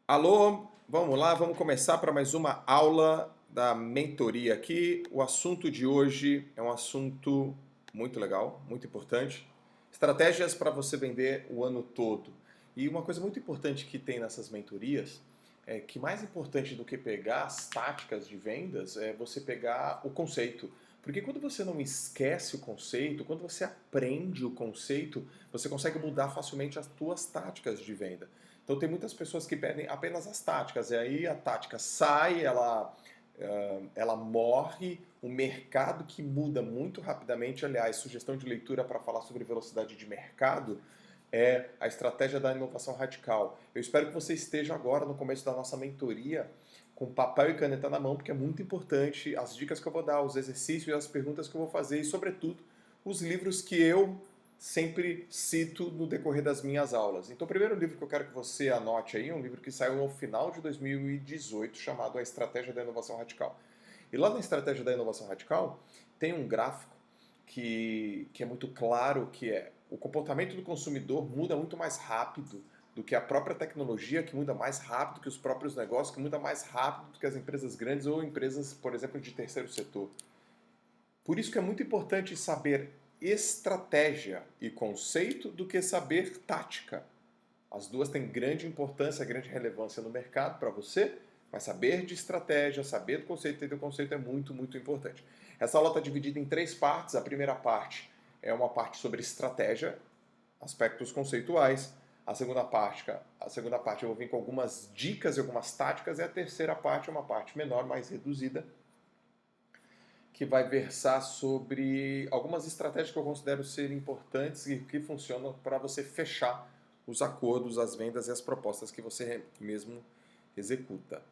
Alô, vamos lá, vamos começar para mais uma aula da mentoria aqui. O assunto de hoje é um assunto muito legal, muito importante. Estratégias para você vender o ano todo. E uma coisa muito importante que tem nessas mentorias é que mais importante do que pegar as táticas de vendas é você pegar o conceito. Porque quando você não esquece o conceito, quando você aprende o conceito, você consegue mudar facilmente as suas táticas de venda. Então tem muitas pessoas que pedem apenas as táticas, e aí a tática sai, ela morre, o mercado que muda muito rapidamente. Aliás, sugestão de leitura para falar sobre velocidade de mercado é a estratégia da inovação radical. Eu espero que você esteja agora no começo da nossa mentoria com papel e caneta na mão, porque é muito importante as dicas que eu vou dar, os exercícios e as perguntas que eu vou fazer e, sobretudo, os livros que eu sempre cito no decorrer das minhas aulas. Então, o primeiro livro que eu quero que você anote aí é um livro que saiu no final de 2018, chamado A Estratégia da Inovação Radical. E lá na Estratégia da Inovação Radical tem um gráfico que é muito claro, que é o comportamento do consumidor muda muito mais rápido do que a própria tecnologia, que muda mais rápido que os próprios negócios, que muda mais rápido do que as empresas grandes ou empresas, por exemplo, de terceiro setor. Por isso que é muito importante saber estratégia e conceito do que saber tática. As duas têm grande importância, grande relevância no mercado para você, mas saber de estratégia, saber do conceito, ter do conceito é muito, muito importante. Essa aula está dividida em três partes. A primeira parte é uma parte sobre estratégia, aspectos conceituais. A segunda parte eu vou vir com algumas dicas e algumas táticas, e a terceira parte é uma parte menor, mais reduzida, que vai versar sobre algumas estratégias que eu considero ser importantes e que funcionam para você fechar os acordos, as vendas e as propostas que você mesmo executa.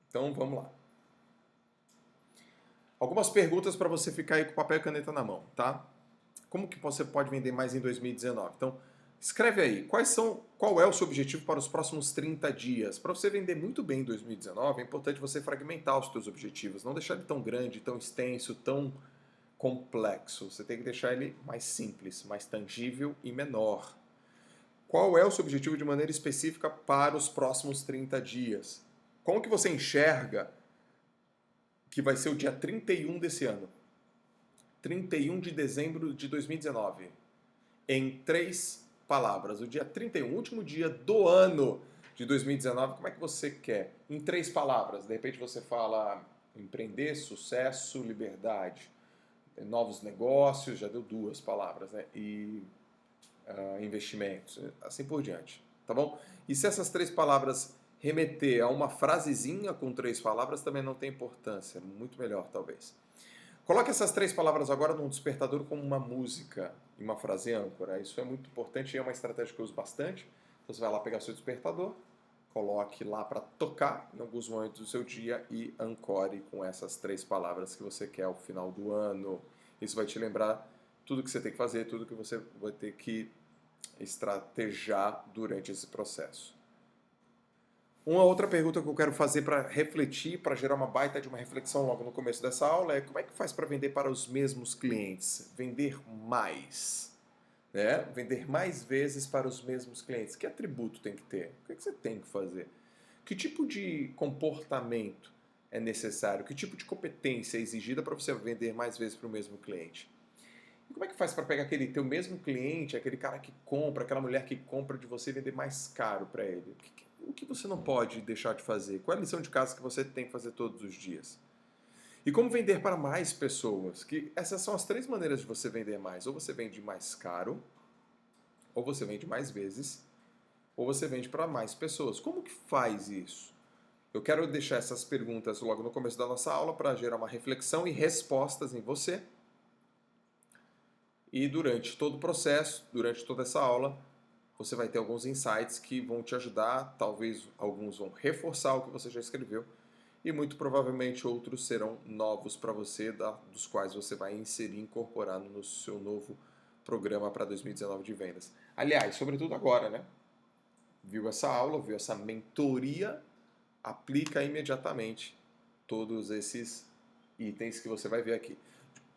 Então vamos lá. Algumas perguntas para você ficar aí com papel e caneta na mão, tá? Como que você pode vender mais em 2019? Então, escreve aí, qual é o seu objetivo para os próximos 30 dias? Para você vender muito bem em 2019, é importante você fragmentar os seus objetivos, não deixar ele tão grande, tão extenso, tão complexo. Você tem que deixar ele mais simples, mais tangível e menor. Qual é o seu objetivo de maneira específica para os próximos 30 dias? Como que você enxerga que vai ser o dia 31 desse ano? 31 de dezembro de 2019. Em três palavras. O dia 31, o último dia do ano de 2019, como é que você quer? Em três palavras. De repente você fala empreender, sucesso, liberdade. Novos negócios, já deu duas palavras, né? E investimentos, assim por diante, tá bom? E se essas três palavras remeter a uma frasezinha com três palavras, também não tem importância, muito melhor talvez. Coloque essas três palavras agora num despertador como uma música e uma frase âncora. Isso é muito importante e é uma estratégia que eu uso bastante. Então você vai lá pegar seu despertador, coloque lá para tocar em alguns momentos do seu dia e ancore com essas três palavras que você quer ao final do ano. Isso vai te lembrar tudo que você tem que fazer, tudo que você vai ter que estrategiar durante esse processo. Uma outra pergunta que eu quero fazer para refletir, para gerar uma baita de uma reflexão logo no começo dessa aula é como é que faz para vender para os mesmos clientes? Vender mais, né? Vender mais vezes para os mesmos clientes. Que atributo tem que ter? O que é que você tem que fazer? Que tipo de comportamento é necessário? Que tipo de competência é exigida para você vender mais vezes para o mesmo cliente? E como é que faz para pegar aquele teu mesmo cliente, aquele cara que compra, aquela mulher que compra de você e vender mais caro para ele? O que você não pode deixar de fazer? Qual é a lição de casa que você tem que fazer todos os dias? E como vender para mais pessoas? Que essas são as três maneiras de você vender mais. Ou você vende mais caro, ou você vende mais vezes, ou você vende para mais pessoas. Como que faz isso? Eu quero deixar essas perguntas logo no começo da nossa aula para gerar uma reflexão e respostas em você. E durante todo o processo, durante toda essa aula, você vai ter alguns insights que vão te ajudar, talvez alguns vão reforçar o que você já escreveu, e muito provavelmente outros serão novos para você, dos quais você vai inserir, incorporar no seu novo programa para 2019 de vendas. Aliás, sobretudo agora, né? Viu essa aula, viu essa mentoria, aplica imediatamente todos esses itens que você vai ver aqui.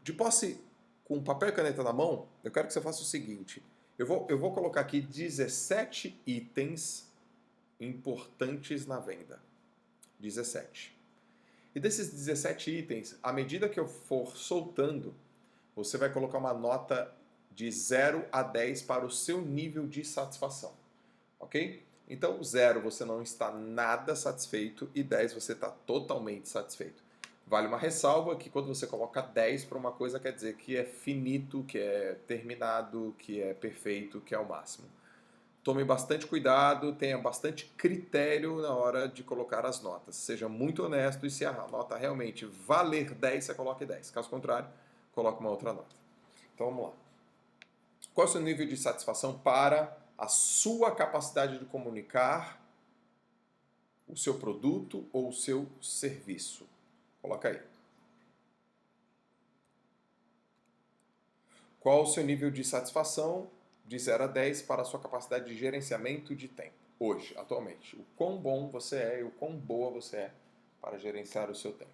De posse com papel e caneta na mão, eu quero que você faça o seguinte: eu vou colocar aqui 17 itens importantes na venda. 17. E desses 17 itens, à medida que eu for soltando, você vai colocar uma nota de 0 a 10 para o seu nível de satisfação. Ok? Então, 0 você não está nada satisfeito e 10 você está totalmente satisfeito. Vale uma ressalva que quando você coloca 10 para uma coisa quer dizer que é finito, que é terminado, que é perfeito, que é o máximo. Tome bastante cuidado, tenha bastante critério na hora de colocar as notas. Seja muito honesto e se a nota realmente valer 10, você coloque 10. Caso contrário, coloque uma outra nota. Então vamos lá. Qual é o seu nível de satisfação para a sua capacidade de comunicar o seu produto ou o seu serviço? Coloca aí. Qual o seu nível de satisfação de 0 a 10 para a sua capacidade de gerenciamento de tempo? Hoje, atualmente. O quão bom você é e o quão boa você é para gerenciar o seu tempo.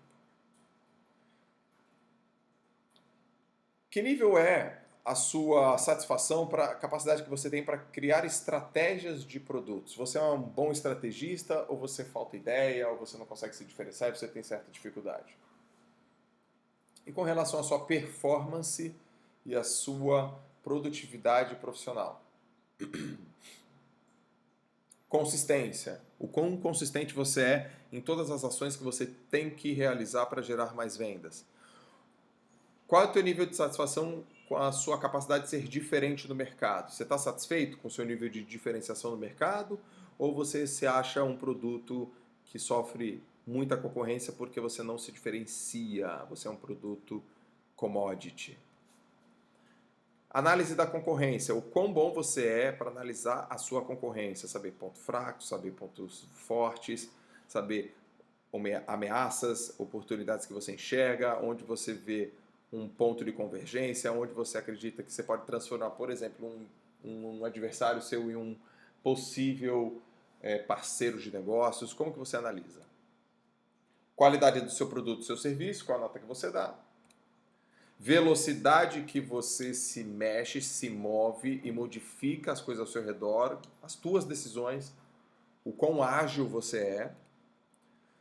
Que nível é a sua satisfação para a capacidade que você tem para criar estratégias de produtos? Você é um bom estrategista ou você falta ideia ou você não consegue se diferenciar e você tem certa dificuldade? E com relação à sua performance e à sua produtividade profissional? Consistência. O quão consistente você é em todas as ações que você tem que realizar para gerar mais vendas? Qual é o teu nível de satisfação com a sua capacidade de ser diferente no mercado? Você está satisfeito com o seu nível de diferenciação no mercado? Ou você se acha um produto que sofre muita concorrência porque você não se diferencia? Você é um produto commodity. Análise da concorrência. O quão bom você é para analisar a sua concorrência. Saber pontos fracos, saber pontos fortes, saber ameaças, oportunidades que você enxerga, onde você vê um ponto de convergência, onde você acredita que você pode transformar, por exemplo, um adversário seu em um possível parceiro de negócios. Como que você analisa? Qualidade do seu produto, do seu serviço, qual a nota que você dá? Velocidade que você se mexe, se move e modifica as coisas ao seu redor, as tuas decisões, o quão ágil você é.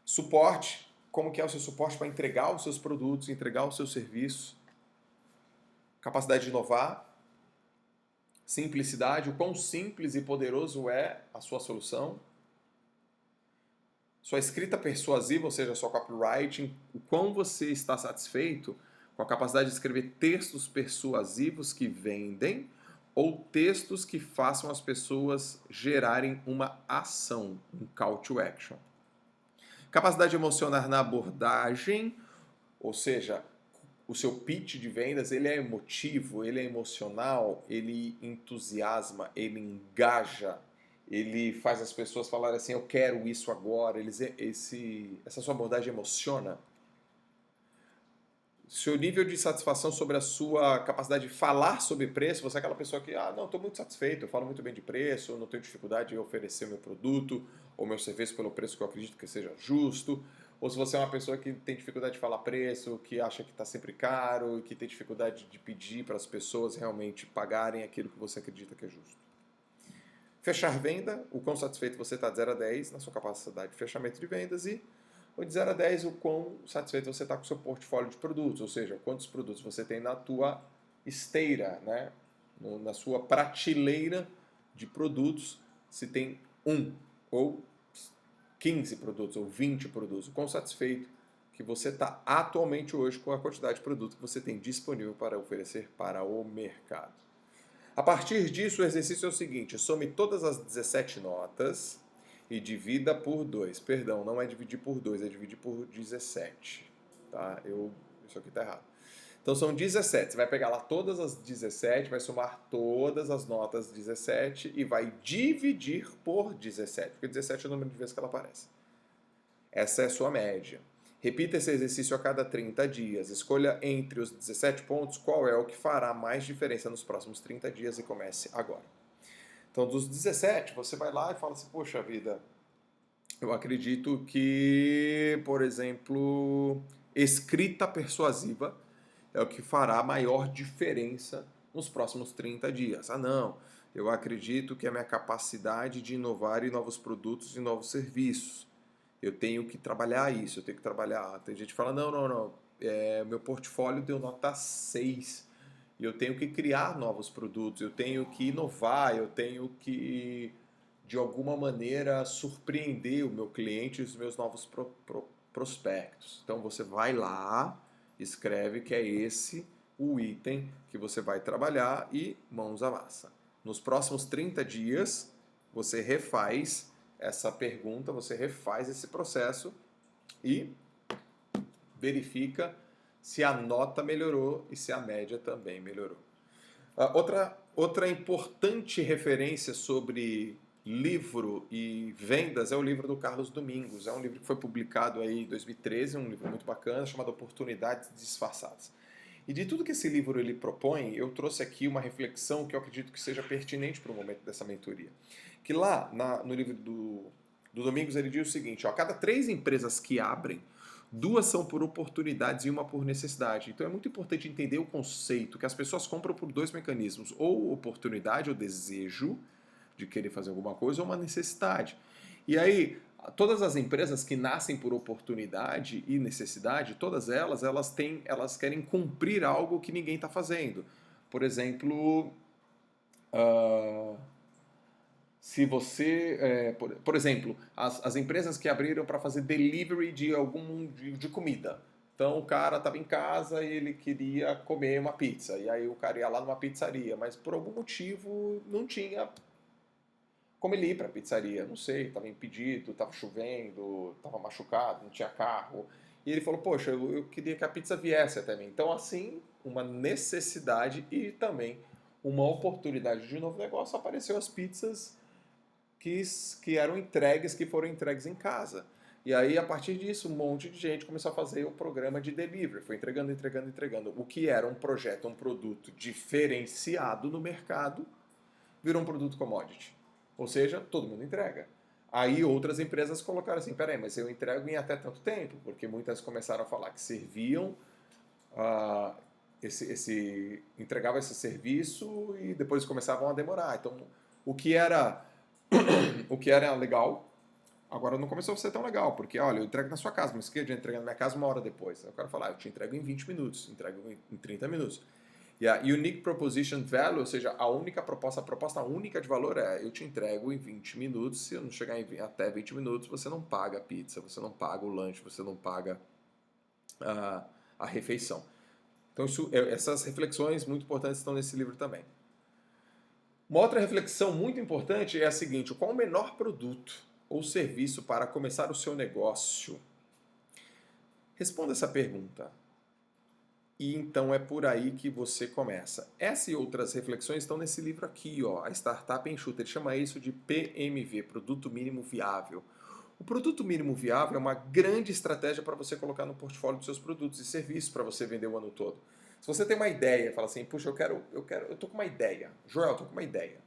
Suporte, como que é o seu suporte para entregar os seus produtos, entregar o seu serviço. Capacidade de inovar. Simplicidade, o quão simples e poderoso é a sua solução. Sua escrita persuasiva, ou seja, sua copywriting, o quão você está satisfeito com a capacidade de escrever textos persuasivos que vendem ou textos que façam as pessoas gerarem uma ação, um call to action. Capacidade de emocionar na abordagem, ou seja, o seu pitch de vendas, ele é emotivo, ele é emocional, ele entusiasma, ele engaja, ele faz as pessoas falarem assim, eu quero isso agora, essa sua abordagem emociona. Seu nível de satisfação sobre a sua capacidade de falar sobre preço, você é aquela pessoa que, não, estou muito satisfeito, eu falo muito bem de preço, não tenho dificuldade em oferecer meu produto ou meu serviço pelo preço que eu acredito que seja justo. Ou se você é uma pessoa que tem dificuldade de falar preço, que acha que está sempre caro e que tem dificuldade de pedir para as pessoas realmente pagarem aquilo que você acredita que é justo. Fechar venda, o quão satisfeito você está de 0 a 10 na sua capacidade de fechamento de vendas e de 0 a 10 o quão satisfeito você está com o seu portfólio de produtos, ou seja, quantos produtos você tem na tua esteira, né? Na sua prateleira de produtos, se tem um ou 15 produtos ou 20 produtos, o quão satisfeito que você está atualmente hoje com a quantidade de produto que você tem disponível para oferecer para o mercado. A partir disso, o exercício é o seguinte, some todas as 17 notas e divida por 2. Perdão, não é dividir por 2, é dividir por 17. Tá? Isso aqui está errado. Então são 17. Você vai pegar lá todas as 17, vai somar todas as notas 17 e vai dividir por 17, porque 17 é o número de vezes que ela aparece. Essa é a sua média. Repita esse exercício a cada 30 dias. Escolha entre os 17 pontos qual é o que fará mais diferença nos próximos 30 dias e comece agora. Então, dos 17, você vai lá e fala assim, poxa vida, eu acredito que, por exemplo, escrita persuasiva é o que fará a maior diferença nos próximos 30 dias. Não, Eu acredito que é a minha capacidade de inovar em novos produtos e novos serviços. Eu tenho que trabalhar isso, eu tenho que trabalhar. Tem gente que fala, não, meu portfólio deu nota 6 e eu tenho que criar novos produtos, eu tenho que inovar, eu tenho que, de alguma maneira, surpreender o meu cliente e os meus novos prospectos. Então você vai lá, escreve que é esse o item que você vai trabalhar e mãos à massa. Nos próximos 30 dias, você refaz essa pergunta, você refaz esse processo e verifica se a nota melhorou e se a média também melhorou. Outra importante referência sobre livro e vendas é o livro do Carlos Domingos. É um livro que foi publicado aí em 2013, um livro muito bacana, chamado Oportunidades Disfarçadas. E de tudo que esse livro ele propõe, eu trouxe aqui uma reflexão que eu acredito que seja pertinente para o momento dessa mentoria. Que lá, no livro do Domingos, ele diz o seguinte, ó, a cada 3 empresas que abrem, 2 são por oportunidades e 1 por necessidade. Então é muito importante entender o conceito que as pessoas compram por 2 mecanismos, ou oportunidade, ou desejo de querer fazer alguma coisa, ou uma necessidade. E aí, todas as empresas que nascem por oportunidade e necessidade, todas elas querem cumprir algo que ninguém está fazendo. Por exemplo, se você, por exemplo, as empresas que abriram para fazer delivery de comida. Então o cara estava em casa e ele queria comer uma pizza. E aí o cara ia lá numa pizzaria, mas por algum motivo não tinha como ele ir para a pizzaria. Não sei, estava impedido, estava chovendo, estava machucado, não tinha carro. E ele falou, poxa, eu queria que a pizza viesse até mim. Então assim, uma necessidade e também uma oportunidade de novo negócio, apareceu as pizzas que eram entregues, que foram entregues em casa. E aí, a partir disso, um monte de gente começou a fazer o programa de delivery, foi entregando. O que era um projeto, um produto diferenciado no mercado, virou um produto commodity. Ou seja, todo mundo entrega. Aí outras empresas colocaram assim, peraí, mas eu entrego em até tanto tempo, porque muitas começaram a falar que serviam, entregavam esse serviço e depois começavam a demorar. Então, o que era legal, agora não começou a ser tão legal, porque, olha, eu entrego na sua casa, mas que de entregar na minha casa 1 hora depois. Aí o cara fala, eu te entrego em 20 minutos, entrego em 30 minutos. E a Unique Proposition Value, ou seja, a proposta única de valor é, eu te entrego em 20 minutos, se eu não chegar até 20 minutos, você não paga a pizza, você não paga o lanche, você não paga a refeição. Então, essas reflexões muito importantes estão nesse livro também. Uma outra reflexão muito importante é a seguinte, qual o menor produto ou serviço para começar o seu negócio? Responda essa pergunta. E então é por aí que você começa. Essa e outras reflexões estão nesse livro aqui, ó, A Startup Enxuta. Ele chama isso de PMV, Produto Mínimo Viável. O produto mínimo viável é uma grande estratégia para você colocar no portfólio dos seus produtos e serviços para você vender o ano todo. Se você tem uma ideia, fala assim, puxa, eu tô com uma ideia. Joel, eu tô com uma ideia.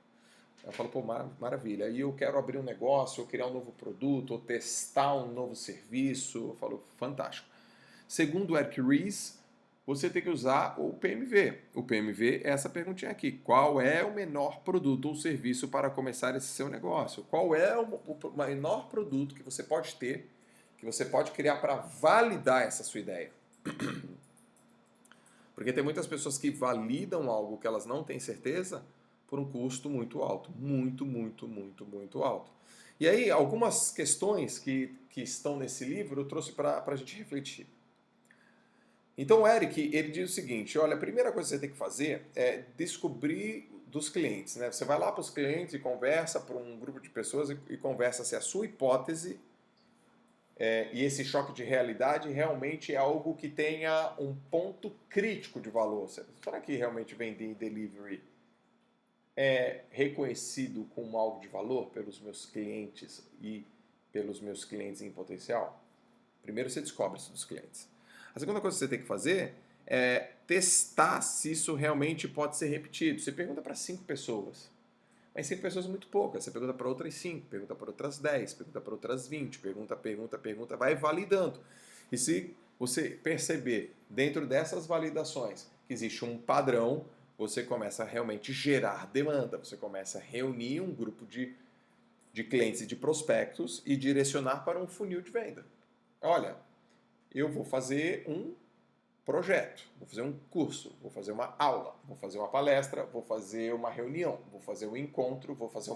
Eu falo, pô, maravilha. E eu quero abrir um negócio, ou criar um novo produto, ou testar um novo serviço. Eu falo, fantástico. Segundo o Eric Ries, você tem que usar o PMV. O PMV é essa perguntinha aqui. Qual é o menor produto ou serviço para começar esse seu negócio? Qual é o menor produto que você pode ter, que você pode criar para validar essa sua ideia? Porque tem muitas pessoas que validam algo que elas não têm certeza por um custo muito alto. Muito alto. E aí, algumas questões que estão nesse livro eu trouxe para a gente refletir. Então o Eric, ele diz o seguinte, olha, a primeira coisa que você tem que fazer é descobrir dos clientes, né? Você vai lá para os clientes e conversa para um grupo de pessoas e conversa se a sua hipótese e esse choque de realidade realmente é algo que tenha um ponto crítico de valor. Será que realmente vender em delivery é reconhecido como algo de valor pelos meus clientes e pelos meus clientes em potencial? Primeiro você descobre isso dos clientes. A segunda coisa que você tem que fazer é testar se isso realmente pode ser repetido. Você pergunta para 5 pessoas, mas 5 pessoas é muito poucas. Você pergunta para outras 5, pergunta para outras 10, pergunta para outras 20, pergunta, vai validando. E se você perceber dentro dessas validações que existe um padrão, você começa a realmente gerar demanda, você começa a reunir um grupo de clientes e de prospectos e direcionar para um funil de venda. Olha, eu vou fazer um projeto, vou fazer um curso, vou fazer uma aula, vou fazer uma palestra, vou fazer uma reunião, vou fazer um encontro, vou fazer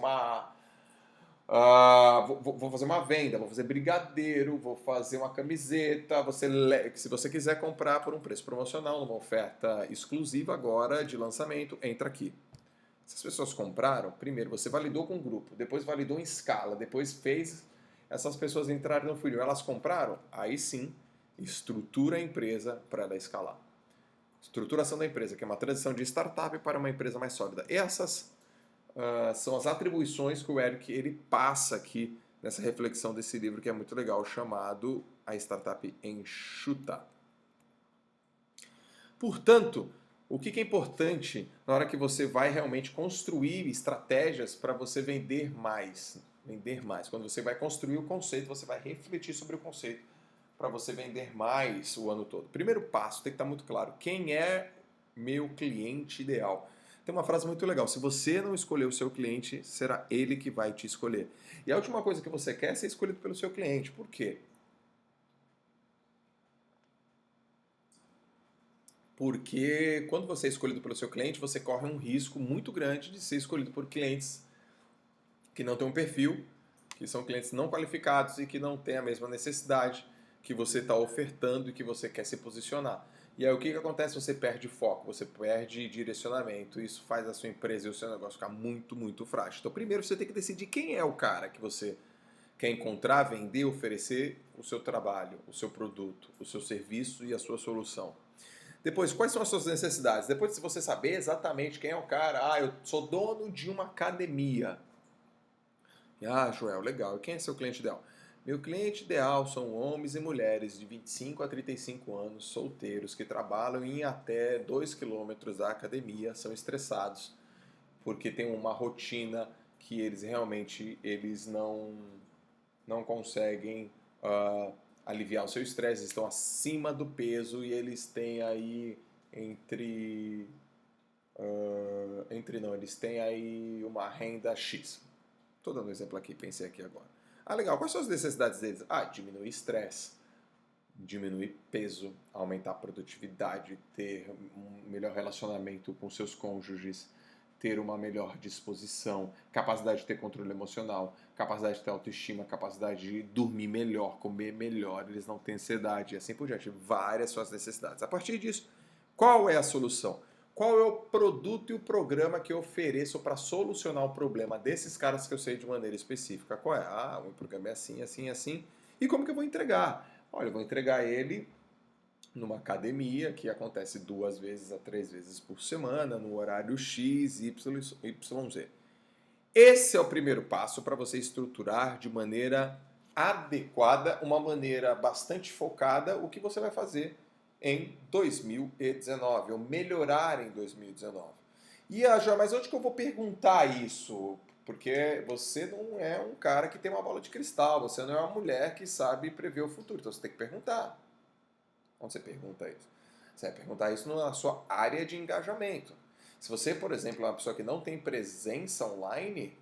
vou fazer uma venda, vou fazer brigadeiro, vou fazer uma camiseta. Se você quiser comprar por um preço promocional, numa oferta exclusiva agora de lançamento, entra aqui. Se as pessoas compraram, primeiro você validou com o grupo, depois validou em escala, depois fez essas pessoas entrarem no funil. Elas compraram? Aí sim, estrutura a empresa para ela escalar. Estruturação da empresa, que é uma transição de startup para uma empresa mais sólida. Essas são as atribuições que o Eric ele passa aqui nessa reflexão desse livro, que é muito legal, chamado A Startup Enxuta. Portanto, o que é importante na hora que você vai realmente construir estratégias para você vender mais? Vender mais. Quando você vai construir o conceito, você vai refletir sobre o conceito para você vender mais o ano todo. Primeiro passo, tem que estar muito claro. Quem é meu cliente ideal? Tem uma frase muito legal. Se você não escolher o seu cliente, será ele que vai te escolher. E a última coisa que você quer é ser escolhido pelo seu cliente. Por quê? Porque quando você é escolhido pelo seu cliente, você corre um risco muito grande de ser escolhido por clientes que não têm um perfil, que são clientes não qualificados e que não têm a mesma necessidade que você está ofertando e que você quer se posicionar. E aí o que acontece? Você perde foco, você perde direcionamento. Isso faz a sua empresa e o seu negócio ficar muito, muito frágil. Então primeiro você tem que decidir quem é o cara que você quer encontrar, vender, oferecer o seu trabalho, o seu produto, o seu serviço e a sua solução. Depois, quais são as suas necessidades? Depois de você saber exatamente quem é o cara, eu sou dono de uma academia. Joel, legal. E quem é seu cliente ideal? Meu cliente ideal são homens e mulheres de 25 a 35 anos, solteiros, que trabalham em até 2 quilômetros da academia, são estressados, porque tem uma rotina que eles realmente não conseguem aliviar o seu estresse, estão acima do peso e eles têm aí eles têm aí uma renda X. Estou dando um exemplo aqui, pensei aqui agora. Legal, quais são as necessidades deles? Diminuir estresse, diminuir peso, aumentar a produtividade, ter um melhor relacionamento com seus cônjuges, ter uma melhor disposição, capacidade de ter controle emocional, capacidade de ter autoestima, capacidade de dormir melhor, comer melhor, eles não têm ansiedade e assim por diante. Várias suas necessidades. A partir disso, qual é a solução? Qual é o produto e o programa que eu ofereço para solucionar o problema desses caras que eu sei de maneira específica? Qual é? O programa é assim, assim, assim. E como que eu vou entregar? Olha, eu vou entregar ele numa academia que acontece 2 vezes a 3 vezes por semana, no horário X, Y, Z. Esse é o primeiro passo para você estruturar de maneira adequada, uma maneira bastante focada, o que você vai fazer em 2019, ou melhorar em 2019. Mas onde que eu vou perguntar isso? Porque você não é um cara que tem uma bola de cristal, você não é uma mulher que sabe prever o futuro, então você tem que perguntar. Onde você pergunta isso? Você vai perguntar isso na sua área de engajamento. Se você, por exemplo, é uma pessoa que não tem presença online,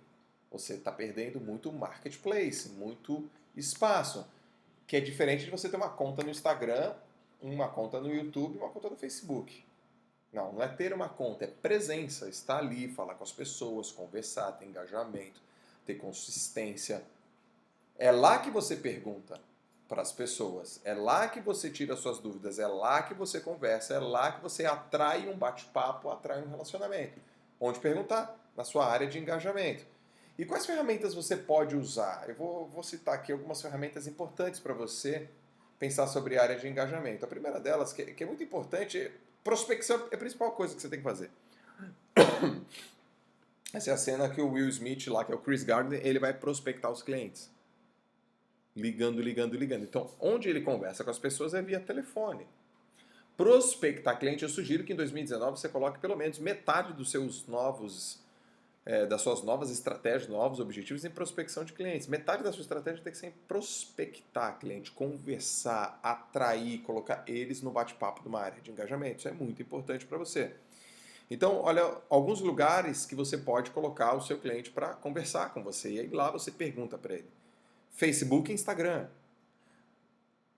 você está perdendo muito marketplace, muito espaço, que é diferente de você ter uma conta no Instagram, uma conta no YouTube e uma conta no Facebook. Não é ter uma conta, é presença, estar ali, falar com as pessoas, conversar, ter engajamento, ter consistência. É lá que você pergunta para as pessoas, é lá que você tira suas dúvidas, é lá que você conversa, é lá que você atrai um bate-papo, atrai um relacionamento. Onde perguntar? Na sua área de engajamento. E quais ferramentas você pode usar? Eu vou citar aqui algumas ferramentas importantes para você pensar sobre a área de engajamento. A primeira delas, que é muito importante, prospecção é a principal coisa que você tem que fazer. Essa é a cena que o Will Smith, lá, que é o Chris Gardner, ele vai prospectar os clientes. Ligando. Então, onde ele conversa com as pessoas é via telefone. Prospectar cliente, eu sugiro que em 2019 você coloque pelo menos metade dos seus das suas novas estratégias, novos objetivos em prospecção de clientes. Metade da sua estratégia tem que ser em prospectar cliente, conversar, atrair, colocar eles no bate-papo de uma área de engajamento. Isso é muito importante para você. Então, olha, alguns lugares que você pode colocar o seu cliente para conversar com você. E aí lá você pergunta para ele. Facebook e Instagram,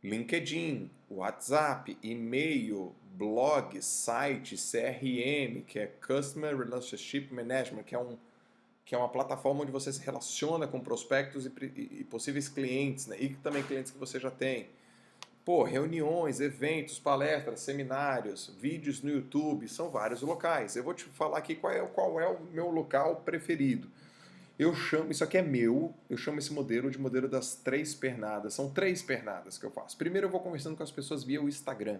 LinkedIn, WhatsApp, e-mail, blog, site, CRM, que é Customer Relationship Management, que é uma plataforma onde você se relaciona com prospectos e possíveis clientes, né? E também clientes que você já tem. Pô, reuniões, eventos, palestras, seminários, vídeos no YouTube, são vários locais. Eu vou te falar aqui qual é o meu local preferido. Eu chamo, isso aqui é meu, eu chamo esse modelo de modelo das 3 pernadas. São 3 pernadas que eu faço. Primeiro eu vou conversando com as pessoas via o Instagram.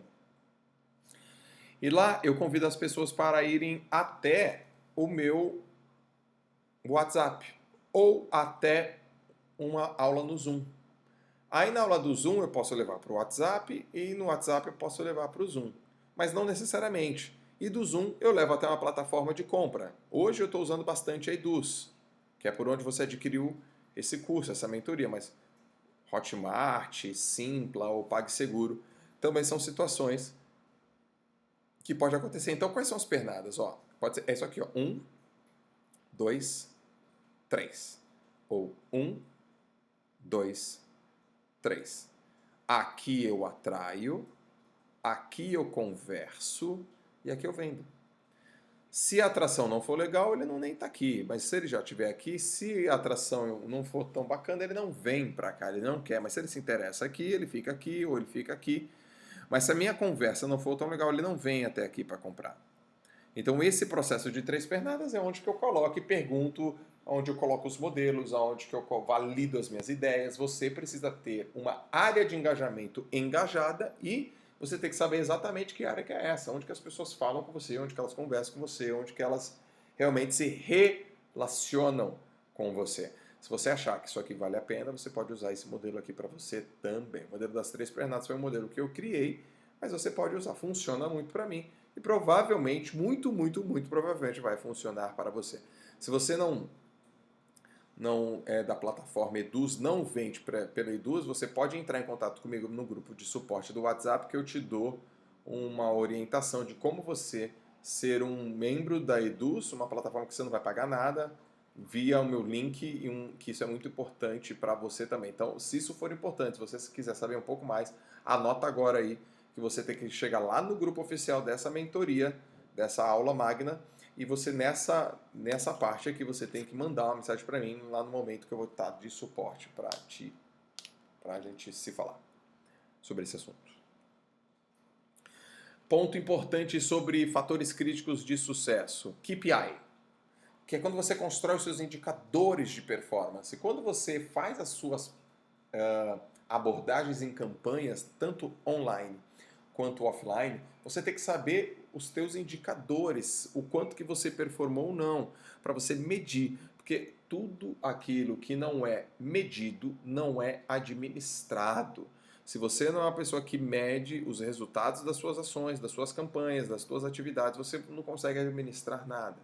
E lá eu convido as pessoas para irem até o meu WhatsApp ou até uma aula no Zoom. Aí na aula do Zoom eu posso levar para o WhatsApp e no WhatsApp eu posso levar para o Zoom. Mas não necessariamente. E do Zoom eu levo até uma plataforma de compra. Hoje eu estou usando bastante a Eduz, que é por onde você adquiriu esse curso, essa mentoria, mas Hotmart, Simpla ou PagSeguro também são situações que pode acontecer. Então, quais são as pernadas? Ó, pode ser, é isso aqui, ó. 1, 2, 3. Ou 1, 2, 3. Aqui eu atraio, aqui eu converso e aqui eu vendo. Se a atração não for legal, ele não nem está aqui. Mas se ele já estiver aqui, se a atração não for tão bacana, ele não vem para cá, ele não quer. Mas se ele se interessa aqui, ele fica aqui ou ele fica aqui. Mas se a minha conversa não for tão legal, ele não vem até aqui para comprar. Então esse processo de 3 pernadas é onde que eu coloco e pergunto, onde eu coloco os modelos, onde que eu valido as minhas ideias. Você precisa ter uma área de engajamento engajada e você tem que saber exatamente que área que é essa, onde que as pessoas falam com você, onde que elas conversam com você, onde que elas realmente se relacionam com você. Se você achar que isso aqui vale a pena, você pode usar esse modelo aqui para você também. O modelo das 3 pernadas foi um modelo que eu criei, mas você pode usar, funciona muito para mim e provavelmente, muito provavelmente vai funcionar para você. Se você não é da plataforma Eduz, não vende pela Eduz, você pode entrar em contato comigo no grupo de suporte do WhatsApp que eu te dou uma orientação de como você ser um membro da Eduz, uma plataforma que você não vai pagar nada, via o meu link, que isso é muito importante para você também. Então, se isso for importante, se você quiser saber um pouco mais, anota agora aí que você tem que chegar lá no grupo oficial dessa mentoria, dessa aula magna, e você nessa parte aqui você tem que mandar uma mensagem para mim lá no momento que eu vou estar de suporte para a gente se falar sobre esse assunto. Ponto importante sobre fatores críticos de sucesso, KPI, que é quando você constrói os seus indicadores de performance. Quando você faz as suas abordagens em campanhas, tanto online quanto offline, você tem que saber os teus indicadores, o quanto que você performou ou não, para você medir, porque tudo aquilo que não é medido não é administrado. Se você não é uma pessoa que mede os resultados das suas ações, das suas campanhas, das suas atividades, você não consegue administrar nada.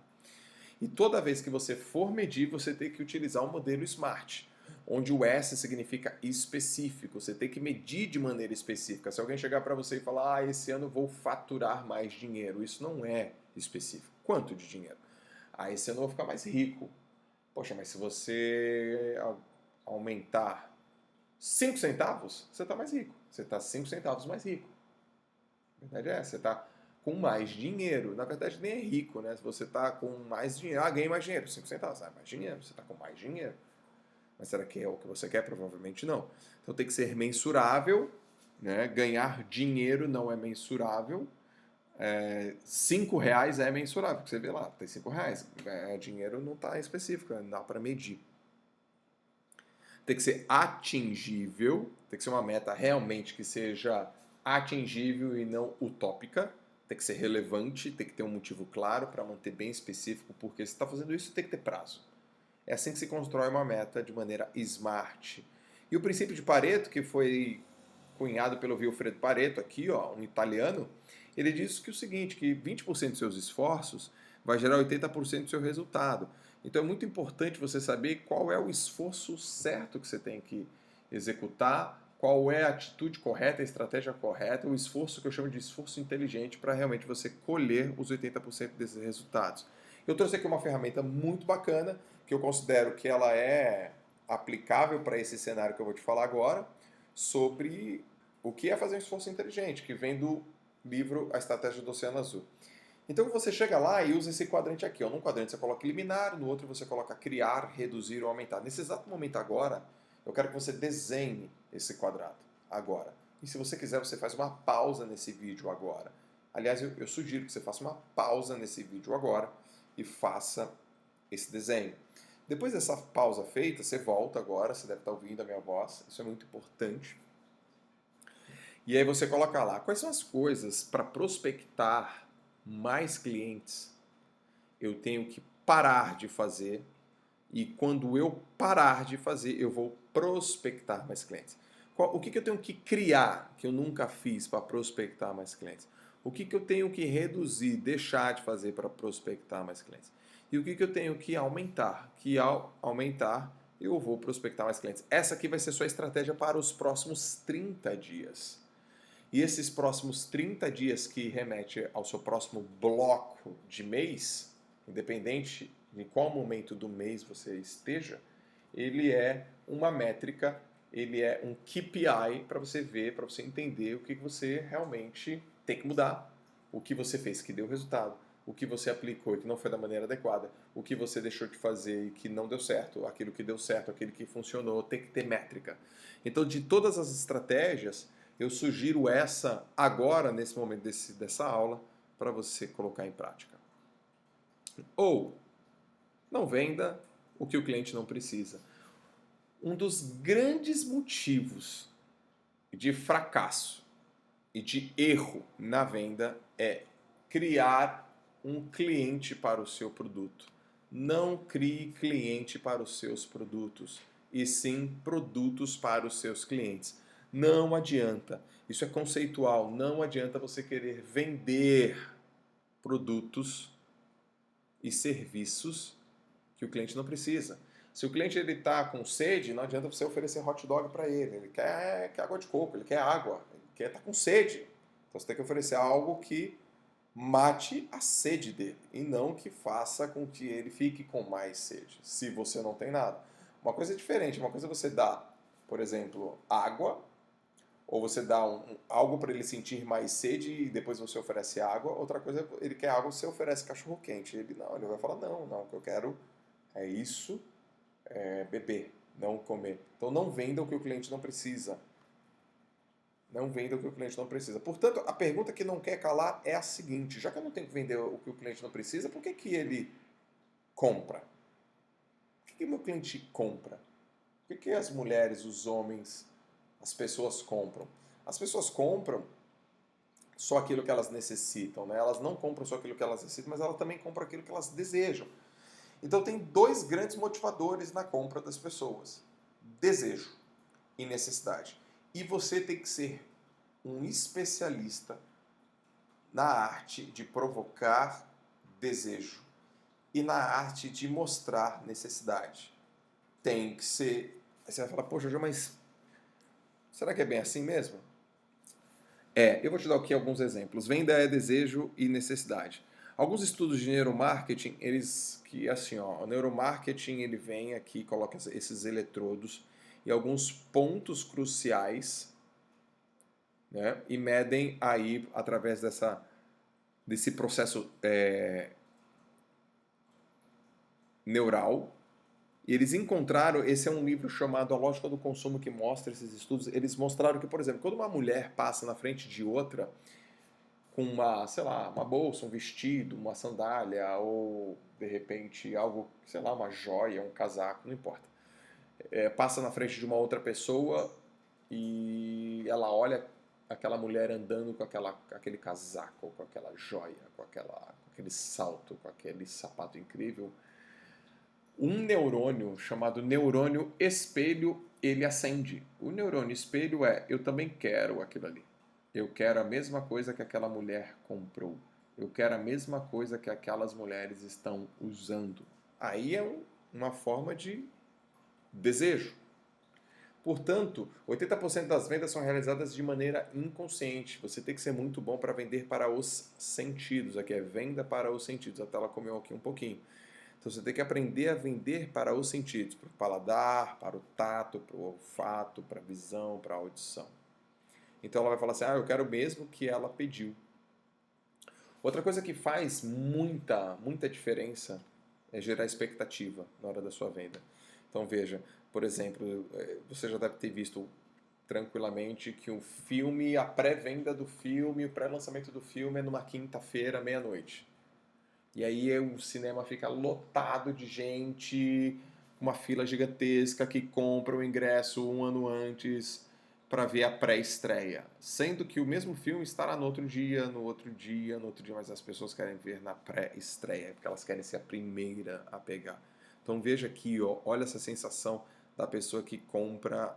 E toda vez que você for medir, você tem que utilizar o modelo SMART, onde o S significa específico. Você tem que medir de maneira específica. Se alguém chegar para você e falar, esse ano eu vou faturar mais dinheiro, isso não é específico. Quanto de dinheiro? Esse ano eu vou ficar mais rico. Poxa, mas se você aumentar 5 centavos, você está mais rico. Você está 5 centavos mais rico. A verdade é essa, você está com mais dinheiro. Na verdade, nem é rico, né? Se você está com mais dinheiro, ganha mais dinheiro, 5 centavos, mais dinheiro, você está com mais dinheiro. Mas será que é o que você quer? Provavelmente não. Então tem que ser mensurável, né? Ganhar dinheiro não é mensurável. R$5 é mensurável, porque você vê lá, tem R$5. Ganhar dinheiro não está específico, não dá para medir. Tem que ser atingível, tem que ser uma meta realmente que seja atingível e não utópica. Tem que ser relevante, tem que ter um motivo claro para manter bem específico, porque se está fazendo isso, tem que ter prazo. É assim que se constrói uma meta de maneira smart. E o princípio de Pareto, que foi cunhado pelo Vilfredo Pareto, aqui, ó, um italiano, ele diz que o seguinte, que 20% dos seus esforços vai gerar 80% do seu resultado. Então é muito importante você saber qual é o esforço certo que você tem que executar, qual é a atitude correta, a estratégia correta, o esforço que eu chamo de esforço inteligente para realmente você colher os 80% desses resultados. Eu trouxe aqui uma ferramenta muito bacana, que eu considero que ela é aplicável para esse cenário que eu vou te falar agora, sobre o que é fazer um esforço inteligente, que vem do livro A Estratégia do Oceano Azul. Então você chega lá e usa esse quadrante aqui. Ó. Num quadrante você coloca eliminar, no outro você coloca criar, reduzir ou aumentar. Nesse exato momento agora, eu quero que você desenhe esse quadrado agora. E se você quiser, você faz uma pausa nesse vídeo agora. Aliás, eu sugiro que você faça uma pausa nesse vídeo agora e faça esse desenho. Depois dessa pausa feita, você volta agora, você deve estar ouvindo a minha voz, isso é muito importante. E aí você coloca lá, quais são as coisas para prospectar mais clientes eu tenho que parar de fazer, e quando eu parar de fazer, eu vou prospectar mais clientes. O que eu tenho que criar que eu nunca fiz para prospectar mais clientes? O que eu tenho que reduzir, deixar de fazer para prospectar mais clientes? E o que eu tenho que aumentar? Que ao aumentar, eu vou prospectar mais clientes. Essa aqui vai ser sua estratégia para os próximos 30 dias. E esses próximos 30 dias que remete ao seu próximo bloco de mês, independente de qual momento do mês você esteja, ele é uma métrica, ele é um KPI para você ver, para você entender o que você realmente tem que mudar, o que você fez que deu resultado, o que você aplicou e que não foi da maneira adequada, o que você deixou de fazer e que não deu certo, aquilo que deu certo, aquilo que funcionou, tem que ter métrica. Então, de todas as estratégias, eu sugiro essa agora, nesse momento dessa aula, para você colocar em prática. Ou, não venda o que o cliente não precisa. Um dos grandes motivos de fracasso e de erro na venda é criar um cliente para o seu produto. Não crie cliente para os seus produtos, e sim produtos para os seus clientes. Não adianta, isso é conceitual, não adianta você querer vender produtos e serviços que o cliente não precisa. Se o cliente está com sede, não adianta você oferecer hot dog para ele. Ele quer água de coco, ele quer água, ele quer estar com sede. Então você tem que oferecer algo que mate a sede dele e não que faça com que ele fique com mais sede, se você não tem nada. Uma coisa é diferente, uma coisa é você dar, por exemplo, água, ou você dá algo para ele sentir mais sede e depois você oferece água. Outra coisa é ele quer água, você oferece cachorro quente. Ele não, ele vai falar, não, o que eu quero é isso, é beber, não comer. Então não venda o que o cliente não precisa. Não venda o que o cliente não precisa. Portanto, a pergunta que não quer calar é a seguinte: já que eu não tenho que vender o que o cliente não precisa, por que ele compra? Por que meu cliente compra? Por que as mulheres, os homens, as pessoas compram? As pessoas compram só aquilo que elas necessitam, né? Elas não compram só aquilo que elas necessitam, mas elas também compram aquilo que elas desejam. Então tem dois grandes motivadores na compra das pessoas: desejo e necessidade. E você tem que ser um especialista na arte de provocar desejo e na arte de mostrar necessidade. Tem que ser... Aí você vai falar, poxa, João, mas será que é bem assim mesmo? Eu vou te dar aqui alguns exemplos. Venda é desejo e necessidade. Alguns estudos de neuromarketing, o neuromarketing ele vem aqui, coloca esses eletrodos e alguns pontos cruciais, né, e medem aí através desse processo neural. E eles encontraram, esse é um livro chamado A Lógica do Consumo que mostra esses estudos. Eles mostraram que, por exemplo, quando uma mulher passa na frente de outra com uma bolsa, um vestido, uma sandália ou de repente algo, uma joia, um casaco, não importa. Passa na frente de uma outra pessoa e ela olha aquela mulher andando com aquele casaco, com aquela joia, com aquele salto, com aquele sapato incrível. Um neurônio chamado neurônio espelho, ele acende. O neurônio espelho eu também quero aquilo ali. Eu quero a mesma coisa que aquela mulher comprou. Eu quero a mesma coisa que aquelas mulheres estão usando. Aí é uma forma de desejo. Portanto, 80% das vendas são realizadas de maneira inconsciente. Você tem que ser muito bom para vender para os sentidos. Aqui é venda para os sentidos. A tela comeu aqui um pouquinho. Então você tem que aprender a vender para os sentidos, para o paladar, para o tato, para o olfato, para a visão, para a audição. Então ela vai falar assim, eu quero mesmo que ela pediu. Outra coisa que faz muita diferença é gerar expectativa na hora da sua venda. Então veja, por exemplo, você já deve ter visto tranquilamente que o filme, a pré-venda do filme, o pré-lançamento do filme é numa quinta-feira, meia-noite. E aí o cinema fica lotado de gente, uma fila gigantesca que compra o ingresso um ano antes para ver a pré-estreia. Sendo que o mesmo filme estará no outro dia, no outro dia, no outro dia, mas as pessoas querem ver na pré-estreia, porque elas querem ser a primeira a pegar. Então veja aqui, olha essa sensação da pessoa que compra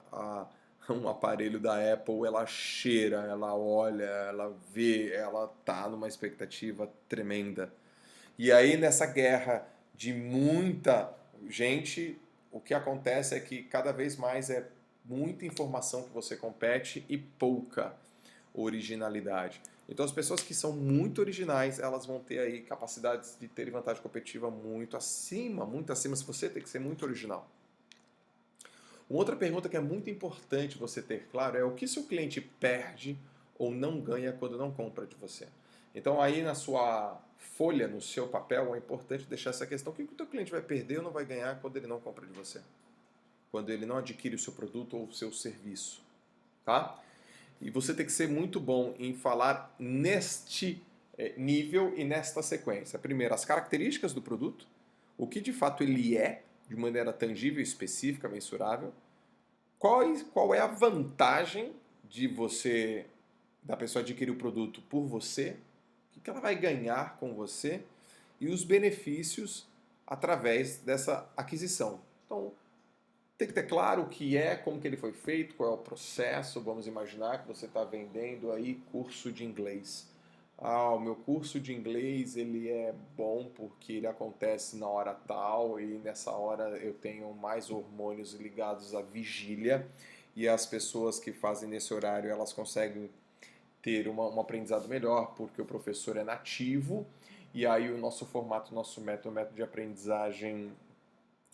um aparelho da Apple, ela cheira, ela olha, ela vê, ela tá numa expectativa tremenda. E aí, nessa guerra de muita gente, o que acontece é que cada vez mais é muita informação que você compete e pouca originalidade. Então, as pessoas que são muito originais, elas vão ter aí capacidades de terem vantagem competitiva muito acima, se você tem que ser muito original. Uma outra pergunta que é muito importante você ter claro é o que seu cliente perde ou não ganha quando não compra de você. Então aí na sua folha, no seu papel, é importante deixar essa questão. O que o teu cliente vai perder ou não vai ganhar quando ele não compra de você? Quando ele não adquire o seu produto ou o seu serviço. Tá? E você tem que ser muito bom em falar neste nível e nesta sequência. Primeiro, as características do produto, o que de fato ele é, de maneira tangível, específica, mensurável. Qual é a vantagem de você, da pessoa adquirir o produto por você? O que ela vai ganhar com você? E os benefícios através dessa aquisição. Então, tem que ter claro o que é, como que ele foi feito, qual é o processo. Vamos imaginar que você está vendendo aí curso de inglês. O meu curso de inglês ele é bom porque ele acontece na hora tal e nessa hora eu tenho mais hormônios ligados à vigília e as pessoas que fazem nesse horário elas conseguem ter um aprendizado melhor porque o professor é nativo e aí o nosso formato, nosso método de aprendizagem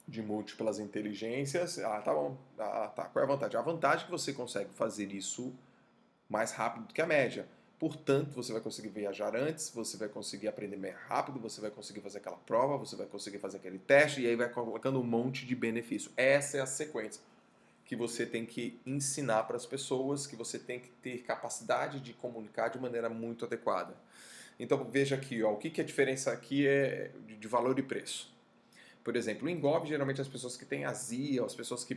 de múltiplas inteligências. Tá bom. Tá. Qual é a vantagem? A vantagem é que você consegue fazer isso mais rápido do que a média. Portanto, você vai conseguir viajar antes, você vai conseguir aprender mais rápido, você vai conseguir fazer aquela prova, você vai conseguir fazer aquele teste e aí vai colocando um monte de benefício. Essa é a sequência que você tem que ensinar para as pessoas, que você tem que ter capacidade de comunicar de maneira muito adequada. Então veja aqui, o que a diferença aqui é de valor e preço. Por exemplo, o Engov, geralmente as pessoas que têm azia, as pessoas que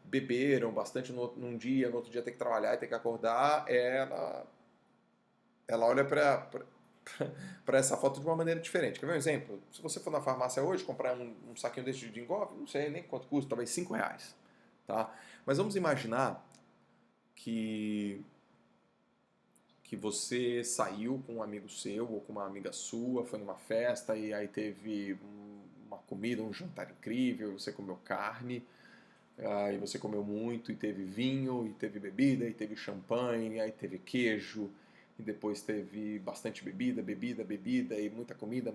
beberam bastante num dia, no outro dia tem que trabalhar e tem que acordar, ela olha para essa foto de uma maneira diferente. Quer ver um exemplo? Se você for na farmácia hoje comprar um saquinho desse de Engov, não sei nem quanto custa, talvez R$5. Tá? Mas vamos imaginar que você saiu com um amigo seu ou com uma amiga sua, foi numa festa e aí teve uma comida, um jantar incrível, você comeu carne, aí você comeu muito e teve vinho, e teve bebida, e teve champanhe, aí teve queijo, e depois teve bastante bebida, e muita comida,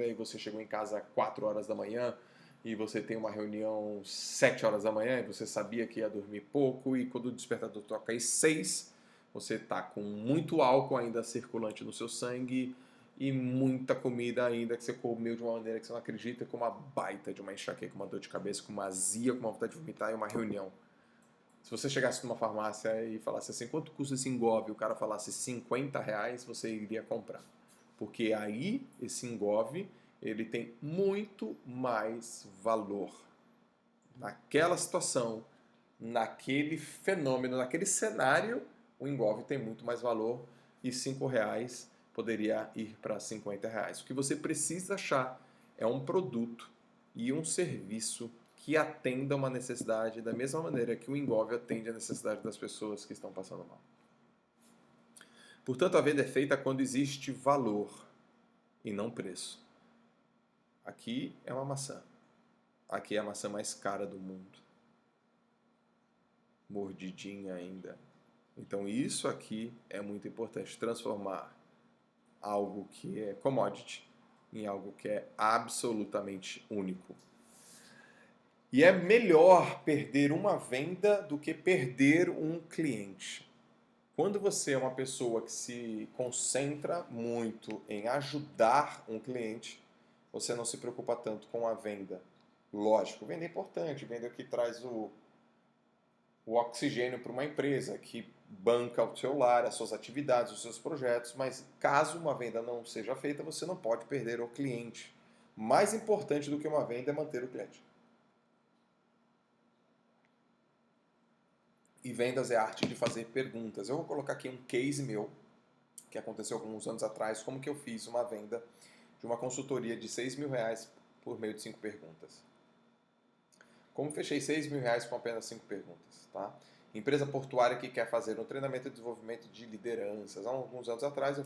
e você chegou em casa às 4 horas da manhã, e você tem uma reunião às 7 horas da manhã, e você sabia que ia dormir pouco, e quando o despertador toca às 6, você está com muito álcool ainda circulante no seu sangue, e muita comida ainda que você comeu de uma maneira que você não acredita, com uma baita de uma enxaqueca, com uma dor de cabeça, com uma azia, com uma vontade de vomitar e uma reunião. Se você chegasse numa farmácia e falasse assim, quanto custa esse Engov? E o cara falasse R$50, você iria comprar. Porque aí, esse Engov, ele tem muito mais valor. Naquela situação, naquele fenômeno, naquele cenário, o Engov tem muito mais valor e R$5 poderia ir para R$50. O que você precisa achar é um produto e um serviço que atenda uma necessidade da mesma maneira que o Engov atende a necessidade das pessoas que estão passando mal. Portanto, a venda é feita quando existe valor e não preço. Aqui é uma maçã. Aqui é a maçã mais cara do mundo. mordidinha ainda. Então isso aqui é muito importante, transformar algo que é commodity em algo que é absolutamente único. E é melhor perder uma venda do que perder um cliente. Quando você é uma pessoa que se concentra muito em ajudar um cliente, você não se preocupa tanto com a venda. Lógico, venda é importante, venda é o que traz o oxigênio para uma empresa, que banca o seu lar, as suas atividades, os seus projetos, mas caso uma venda não seja feita, você não pode perder o cliente. Mais importante do que uma venda é manter o cliente. E vendas é a arte de fazer perguntas. Eu vou colocar aqui um case meu, que aconteceu alguns anos atrás, como que eu fiz uma venda de uma consultoria de R$6.000 por meio de 5 perguntas. Como fechei R$6.000 com apenas 5 perguntas, tá? Empresa portuária que quer fazer um treinamento e desenvolvimento de lideranças. Há alguns anos atrás eu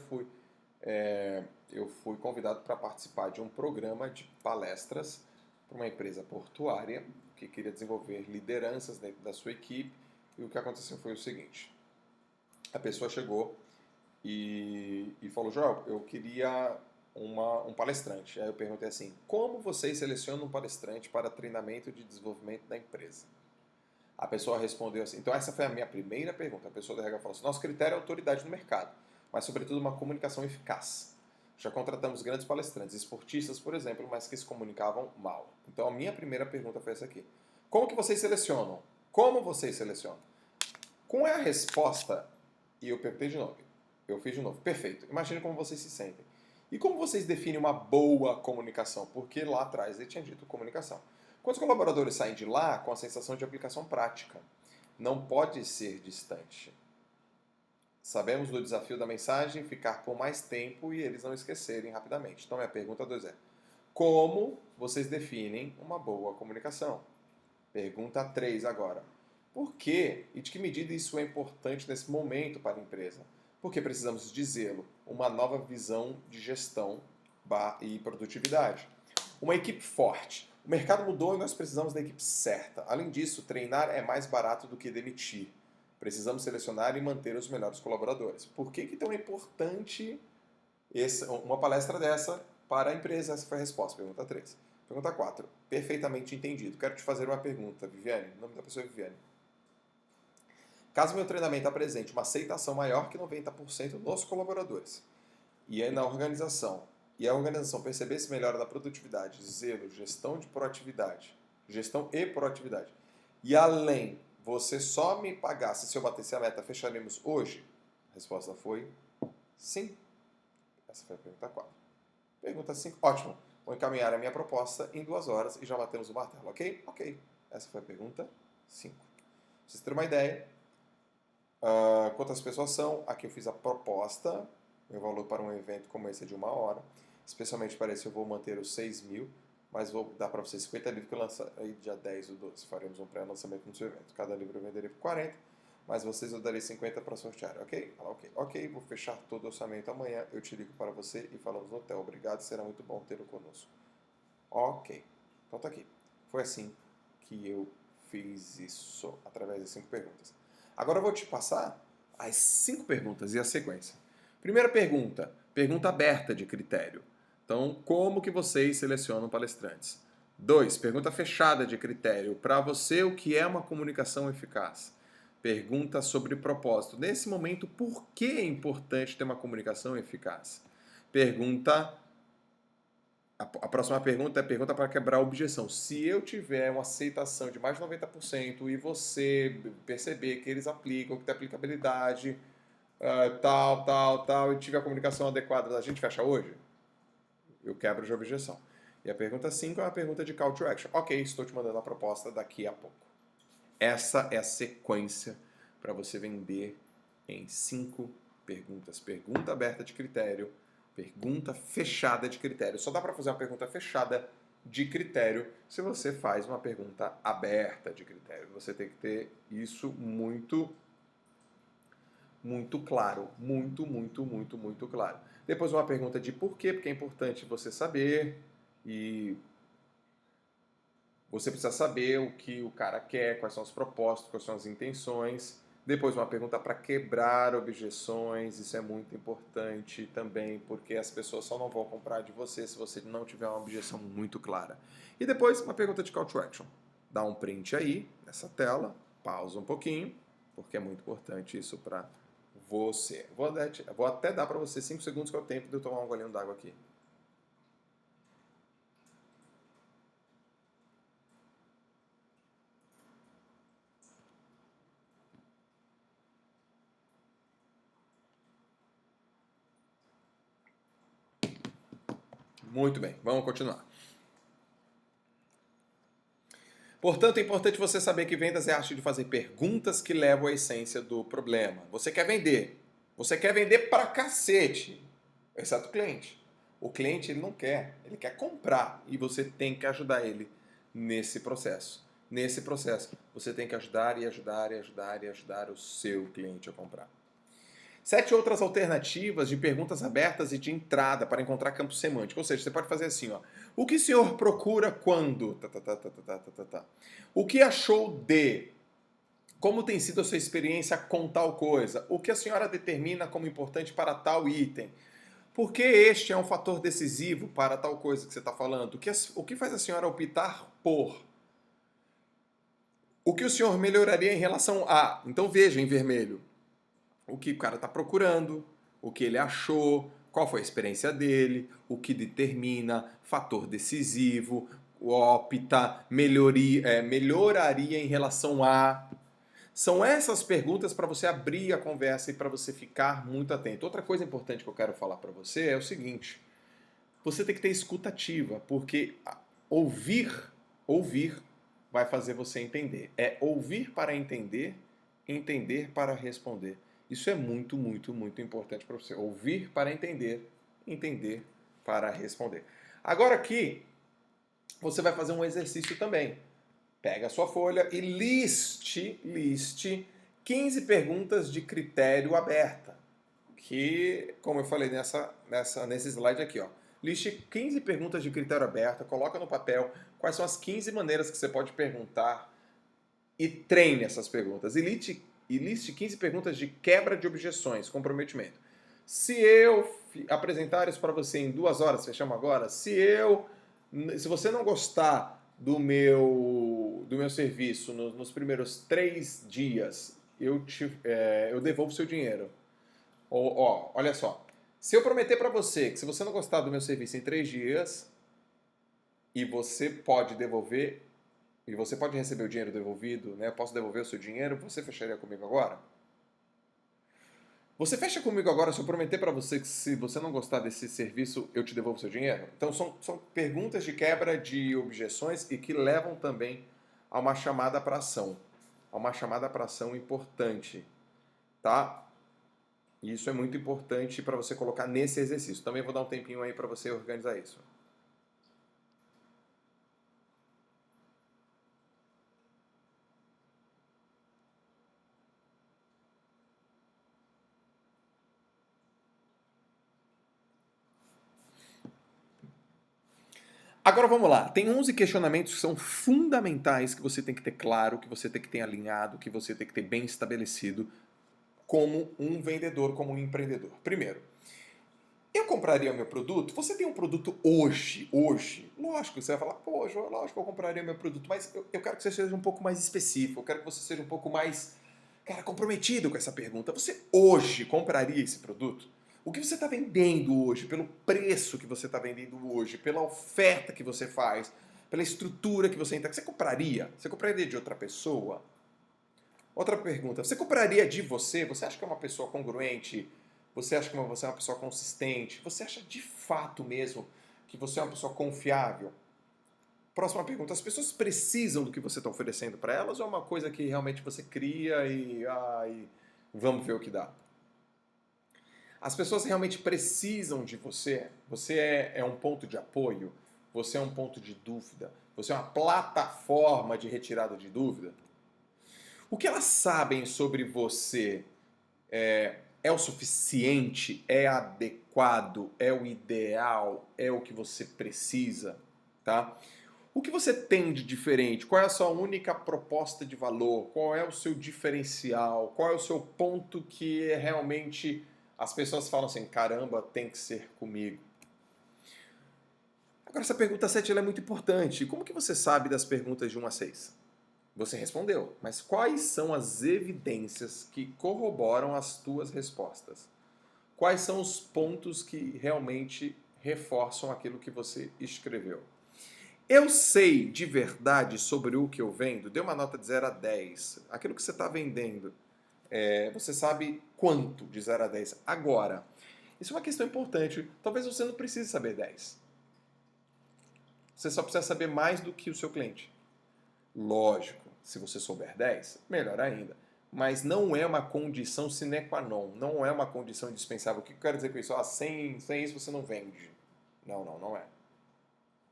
fui convidado para participar de um programa de palestras para uma empresa portuária que queria desenvolver lideranças dentro da sua equipe. E o que aconteceu foi o seguinte: a pessoa chegou e falou: Joel, eu queria um palestrante. Aí eu perguntei assim: como vocês selecionam um palestrante para treinamento de desenvolvimento da empresa? A pessoa respondeu assim. Então essa foi a minha primeira pergunta. A pessoa da RH falou assim: nosso critério é autoridade no mercado, mas sobretudo uma comunicação eficaz. Já contratamos grandes palestrantes, esportistas, por exemplo, mas que se comunicavam mal. Então a minha primeira pergunta foi essa aqui: como que vocês selecionam? Como vocês selecionam? Com a resposta, e eu perguntei de novo, eu fiz de novo, perfeito. Imagine como vocês se sentem. E como vocês definem uma boa comunicação? Porque lá atrás ele tinha dito comunicação. Quando os colaboradores saem de lá com a sensação de aplicação prática, não pode ser distante. Sabemos do desafio da mensagem ficar por mais tempo e eles não esquecerem rapidamente. Então minha pergunta 2 é: como vocês definem uma boa comunicação? Pergunta 3 agora: por que e de que medida isso é importante nesse momento para a empresa? Porque precisamos de zelo, uma nova visão de gestão e produtividade. Uma equipe forte. O mercado mudou e nós precisamos da equipe certa. Além disso, treinar é mais barato do que demitir. Precisamos selecionar e manter os melhores colaboradores. Por que então é importante uma palestra dessa para a empresa? Essa foi a resposta. Pergunta 3. Pergunta 4. Perfeitamente entendido. Quero te fazer uma pergunta, Viviane. O nome da pessoa é Viviane. Caso meu treinamento apresente uma aceitação maior que 90% dos colaboradores e a organização perceber-se melhora na produtividade, zelo, gestão e proatividade, e além, você só me pagasse se eu batesse a meta, fecharemos hoje? A resposta foi sim. Essa foi a pergunta 4. Pergunta 5, ótimo. Vou encaminhar a minha proposta em 2 horas e já batemos o martelo, ok? Ok. Essa foi a pergunta 5. Pra vocês terem uma ideia, quantas pessoas são? Aqui eu fiz a proposta. Meu valor para um evento como esse é de 1 hora. Especialmente para esse eu vou manter os 6.000, mas vou dar para vocês 50 livros que eu lançarei dia 10 ou 12. Faremos um pré-lançamento no seu evento. Cada livro eu venderei por 40, mas vocês eu darei 50 para sortear, ok? Ok, vou fechar todo o orçamento amanhã. Eu te ligo para você e falamos no hotel. Obrigado, será muito bom tê-lo conosco. Ok, então tá aqui. Foi assim que eu fiz isso, através das 5 perguntas. Agora eu vou te passar as 5 perguntas e a sequência. Primeira pergunta, pergunta aberta de critério. Então, como que vocês selecionam palestrantes? 2, pergunta fechada de critério. Para você, o que é uma comunicação eficaz? Pergunta sobre propósito. Nesse momento, por que é importante ter uma comunicação eficaz? A próxima pergunta é pergunta para quebrar a objeção. Se eu tiver uma aceitação de mais de 90% e você perceber que eles aplicam, que tem aplicabilidade, tal, e tiver a comunicação adequada, a gente fecha hoje? Eu quebro de objeção. E a pergunta 5 é uma pergunta de call to action. Ok, estou te mandando a proposta daqui a pouco. Essa é a sequência para você vender em 5 perguntas. Pergunta aberta de critério, pergunta fechada de critério. Só dá para fazer uma pergunta fechada de critério se você faz uma pergunta aberta de critério. Você tem que ter isso muito claro. Muito claro. Depois uma pergunta de porquê, porque é importante você saber. E Você precisa saber o que o cara quer, quais são os propósitos, quais são as intenções. Depois uma pergunta para quebrar objeções, isso é muito importante também, porque as pessoas só não vão comprar de você se você não tiver uma objeção muito clara. E depois uma pergunta de call to action. Dá um print aí, nessa tela, pausa um pouquinho, porque é muito importante isso para você. Vou até dar para você 5 segundos, que é o tempo de eu tomar um golinho d'água aqui. Muito bem, vamos continuar. Portanto, é importante você saber que vendas é a arte de fazer perguntas que levam à essência do problema. Você quer vender. Você quer vender pra cacete. Exceto o cliente. O cliente ele não quer, ele quer comprar e você tem que ajudar ele nesse processo. Nesse processo, você tem que ajudar e ajudar e ajudar e ajudar o seu cliente a comprar. 7 outras alternativas de perguntas abertas e de entrada para encontrar campo semântico. Ou seja, você pode fazer assim, ó. O que o senhor procura quando? O que achou de? Como tem sido a sua experiência com tal coisa? O que a senhora determina como importante para tal item? Por que este é um fator decisivo para tal coisa que você está falando? O que faz a senhora optar por? O que o senhor melhoraria em relação a? Então veja em vermelho o que o cara está procurando, o que ele achou, qual foi a experiência dele, o que determina, fator decisivo, opta, melhoraria em relação a. São essas perguntas para você abrir a conversa e para você ficar muito atento. Outra coisa importante que eu quero falar para você é o seguinte: você tem que ter escuta ativa, porque ouvir vai fazer você entender. É ouvir para entender, entender para responder. Isso é muito, muito, muito importante para você. Ouvir para entender, entender para responder. Agora aqui, você vai fazer um exercício também. Pega a sua folha e liste 15 perguntas de critério aberta. Que, como eu falei nesse slide aqui, ó. Liste 15 perguntas de critério aberta, coloca no papel quais são as 15 maneiras que você pode perguntar e treine essas perguntas. E liste 15 perguntas de quebra de objeções, comprometimento. Se eu apresentar isso para você em 2 horas, fechamos agora, se você não gostar do meu serviço nos primeiros 3 dias, eu devolvo seu dinheiro. Olha só, se eu prometer para você que se você não gostar do meu serviço em 3 dias, e você pode devolver, e você pode receber o dinheiro devolvido, né? Eu posso devolver o seu dinheiro, você fecharia comigo agora? Você fecha comigo agora se eu prometer para você que se você não gostar desse serviço, eu te devolvo seu dinheiro? Então são perguntas de quebra de objeções e que levam também a uma chamada para ação. A uma chamada para ação importante, tá? E isso é muito importante para você colocar nesse exercício. Também vou dar um tempinho aí para você organizar isso. Agora vamos lá. Tem 11 questionamentos que são fundamentais que você tem que ter claro, que você tem que ter alinhado, que você tem que ter bem estabelecido como um vendedor, como um empreendedor. Primeiro, eu compraria o meu produto? Você tem um produto hoje? Lógico, você vai falar, poxa, lógico que eu compraria o meu produto, mas eu quero que você seja um pouco mais específico, eu quero que você seja um pouco mais, cara, comprometido com essa pergunta. Você hoje compraria esse produto? O que você está vendendo hoje, pelo preço que você está vendendo hoje, pela oferta que você faz, pela estrutura que você entrega, você compraria? Você compraria de outra pessoa? Outra pergunta, você compraria de você? Você acha que é uma pessoa congruente? Você acha que você é uma pessoa consistente? Você acha de fato mesmo que você é uma pessoa confiável? Próxima pergunta, as pessoas precisam do que você está oferecendo para elas ou é uma coisa que realmente você cria e vamos ver o que dá? As pessoas realmente precisam de você? Você é um ponto de apoio? Você é um ponto de dúvida? Você é uma plataforma de retirada de dúvida? O que elas sabem sobre você é o suficiente? É adequado? É o ideal? É o que você precisa? Tá? O que você tem de diferente? Qual é a sua única proposta de valor? Qual é o seu diferencial? Qual é o seu ponto que realmente as pessoas falam assim, caramba, tem que ser comigo? Agora, essa pergunta 7 ela é muito importante. Como que você sabe das perguntas de 1 a 6? Você respondeu, mas quais são as evidências que corroboram as tuas respostas? Quais são os pontos que realmente reforçam aquilo que você escreveu? Eu sei de verdade sobre o que eu vendo? Dê uma nota de 0 a 10. Aquilo que você está vendendo, você sabe quanto de 0 a 10? Agora, isso é uma questão importante. Talvez você não precise saber 10. Você só precisa saber mais do que o seu cliente. Lógico, se você souber 10, melhor ainda. Mas não é uma condição sine qua non, não é uma condição indispensável. O que eu quero dizer com isso? Sem isso você não vende. Não é.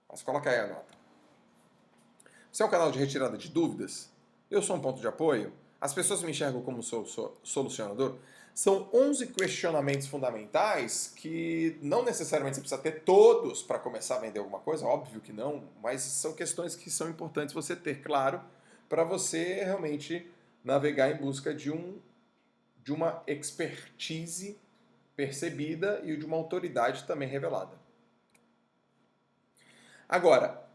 Mas coloca aí a nota. Você é um canal de retirada de dúvidas? Eu sou um ponto de apoio? As pessoas me enxergam como solucionador? São 11 questionamentos fundamentais que não necessariamente você precisa ter todos para começar a vender alguma coisa, óbvio que não, mas são questões que são importantes você ter claro para você realmente navegar em busca de uma expertise percebida e de uma autoridade também revelada. Agora,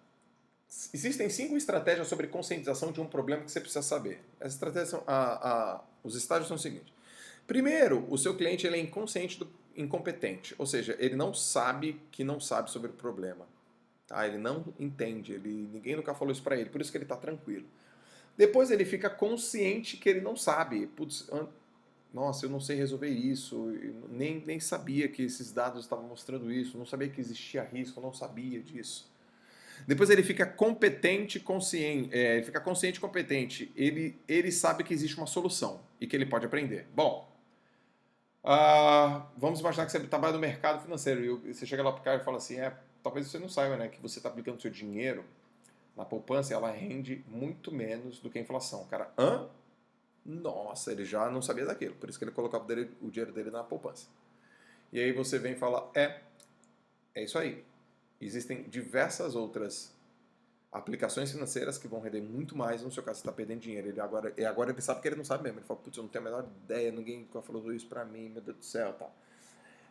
existem 5 estratégias sobre conscientização de um problema que você precisa saber. As estratégias são, os estágios são os seguintes. Primeiro, o seu cliente ele é incompetente, ou seja, ele não sabe que não sabe sobre o problema. Tá? Ele não entende, ninguém nunca falou isso para ele, por isso que ele está tranquilo. Depois ele fica consciente que ele não sabe. Putz, nossa, eu não sei resolver isso, nem sabia que esses dados estavam mostrando isso, não sabia que existia risco, não sabia disso. Depois ele fica competente, consciente, ele fica consciente e competente. Ele sabe que existe uma solução e que ele pode aprender. Bom, vamos imaginar que você trabalha no mercado financeiro e você chega lá para o cara e fala assim, talvez você não saiba, né, que você está aplicando seu dinheiro na poupança, ela rende muito menos do que a inflação. O cara, nossa, ele já não sabia daquilo, por isso que ele colocava o dinheiro dele na poupança. E aí você vem e fala, é isso aí. Existem diversas outras aplicações financeiras que vão render muito mais. No seu caso, você está perdendo dinheiro. Agora ele sabe que ele não sabe mesmo. Ele fala, putz, eu não tenho a menor ideia, ninguém falou isso pra mim, meu Deus do céu, tal.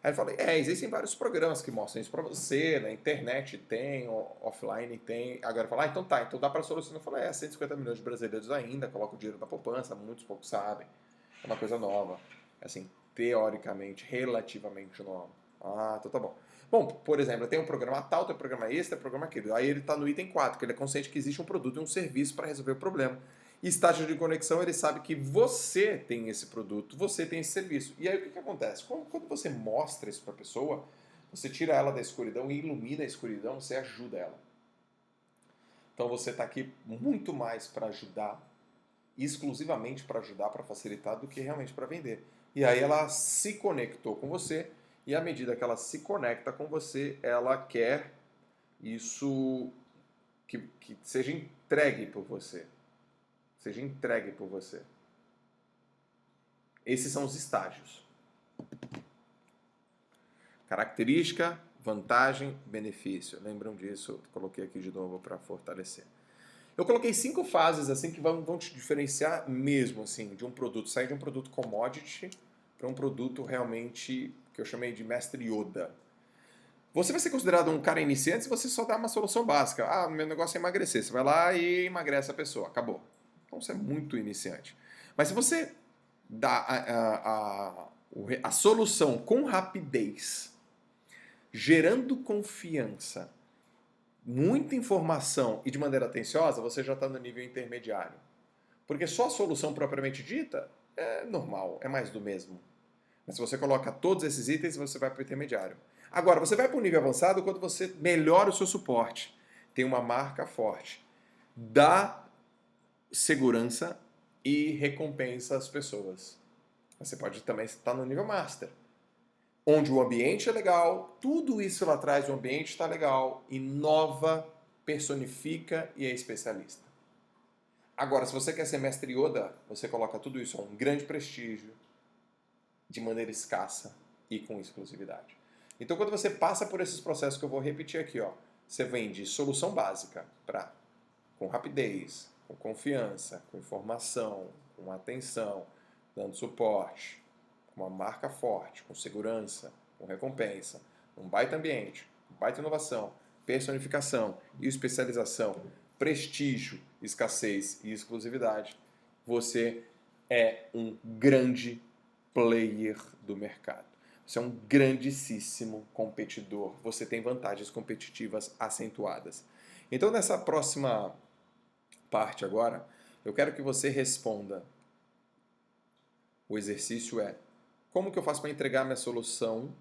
Aí ele fala, existem vários programas que mostram isso pra você, na internet tem, offline tem. Agora ele fala, então dá pra solucionar. Eu falo, 150 milhões de brasileiros ainda colocam o dinheiro na poupança, muitos poucos sabem. É uma coisa nova. Assim, teoricamente, relativamente nova. Então tá bom. Bom, por exemplo, tem um programa tal, tem um programa esse, tem um programa aquele. Aí ele está no item 4, que ele é consciente que existe um produto e um serviço para resolver o problema. E estágio de conexão, ele sabe que você tem esse produto, você tem esse serviço. E aí o que acontece? Quando você mostra isso para a pessoa, você tira ela da escuridão e ilumina a escuridão, você ajuda ela. Então você está aqui muito mais para ajudar, exclusivamente para ajudar, para facilitar, do que realmente para vender. E aí ela se conectou com você, e à medida que ela se conecta com você, ela quer isso que seja entregue por você. Seja entregue por você. Esses são os estágios. Característica, vantagem, benefício. Lembram disso? Eu coloquei aqui de novo para fortalecer. Eu coloquei 5 fases assim que vão te diferenciar mesmo assim de um produto. Sair de um produto commodity para um produto realmente que eu chamei de mestre Yoda. Você vai ser considerado um cara iniciante se você só dá uma solução básica. Meu negócio é emagrecer. Você vai lá e emagrece a pessoa. Acabou. Então você é muito iniciante. Mas se você dá a solução com rapidez, gerando confiança, muita informação e de maneira atenciosa, você já está no nível intermediário. Porque só a solução propriamente dita é normal, é mais do mesmo. Mas se você coloca todos esses itens, você vai para o intermediário. Agora, você vai para o nível avançado quando você melhora o seu suporte, tem uma marca forte, dá segurança e recompensa as pessoas. Você pode também estar no nível master, onde o ambiente é legal, tudo isso lá atrás, o ambiente está legal, inova, personifica e é especialista. Agora, se você quer ser mestre Yoda, você coloca tudo isso a um grande prestígio, de maneira escassa e com exclusividade. Então, quando você passa por esses processos que eu vou repetir aqui, Você vende solução básica para com rapidez, com confiança, com informação, com atenção, dando suporte, com uma marca forte, com segurança, com recompensa, um baita ambiente, baita inovação, personificação e especialização, prestígio, escassez e exclusividade. Você é um grande player do mercado. Você é um grandíssimo competidor. Você tem vantagens competitivas acentuadas. Então, nessa próxima parte agora, eu quero que você responda. O exercício é: como que eu faço para entregar minha solução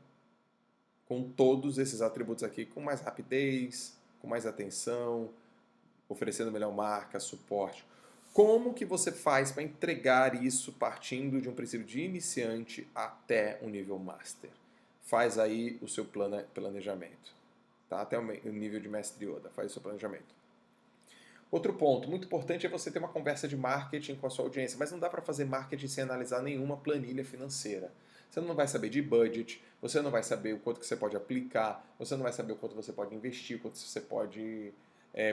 com todos esses atributos aqui, com mais rapidez, com mais atenção, oferecendo melhor marca, suporte? Como que você faz para entregar isso partindo de um princípio de iniciante até um nível master? Faz aí o seu planejamento, tá? Até o nível de mestre Yoda, faz o seu planejamento. Outro ponto muito importante é você ter uma conversa de marketing com a sua audiência, mas não dá para fazer marketing sem analisar nenhuma planilha financeira. Você não vai saber de budget, você não vai saber o quanto que você pode aplicar, você não vai saber o quanto você pode investir, o quanto você pode,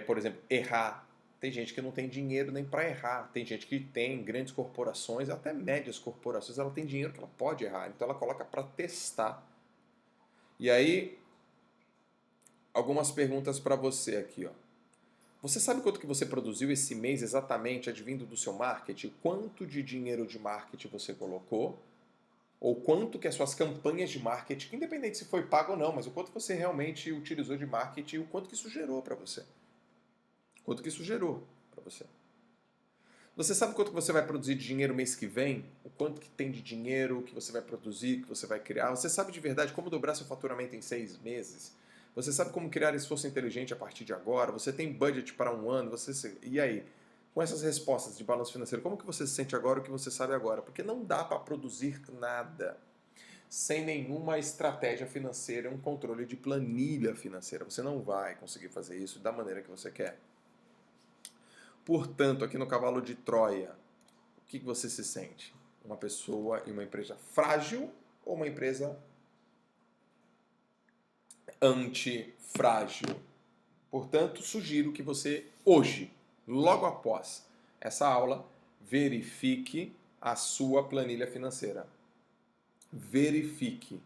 por exemplo, errar. Tem gente que não tem dinheiro nem para errar, tem gente que tem grandes corporações, até médias corporações, ela tem dinheiro que ela pode errar, então ela coloca para testar. E aí, algumas perguntas para você aqui, ó. Você sabe quanto que você produziu esse mês exatamente advindo do seu marketing? Quanto de dinheiro de marketing você colocou? Ou quanto que as suas campanhas de marketing, independente se foi pago ou não, mas o quanto você realmente utilizou de marketing e o quanto que isso gerou para você? Quanto que isso gerou para você? Você sabe quanto que você vai produzir de dinheiro mês que vem? O quanto que tem de dinheiro que você vai produzir, que você vai criar? Você sabe de verdade como dobrar seu faturamento em 6 meses? Você sabe como criar esforço inteligente a partir de agora? Você tem budget para um ano? E aí? Com essas respostas de balanço financeiro, como que você se sente agora, o que você sabe agora? Porque não dá para produzir nada sem nenhuma estratégia financeira, um controle de planilha financeira. Você não vai conseguir fazer isso da maneira que você quer. Portanto, aqui no cavalo de Troia, o que você se sente? Uma pessoa e uma empresa frágil ou uma empresa antifrágil? Portanto, sugiro que você, hoje, logo após essa aula, verifique a sua planilha financeira. Verifique.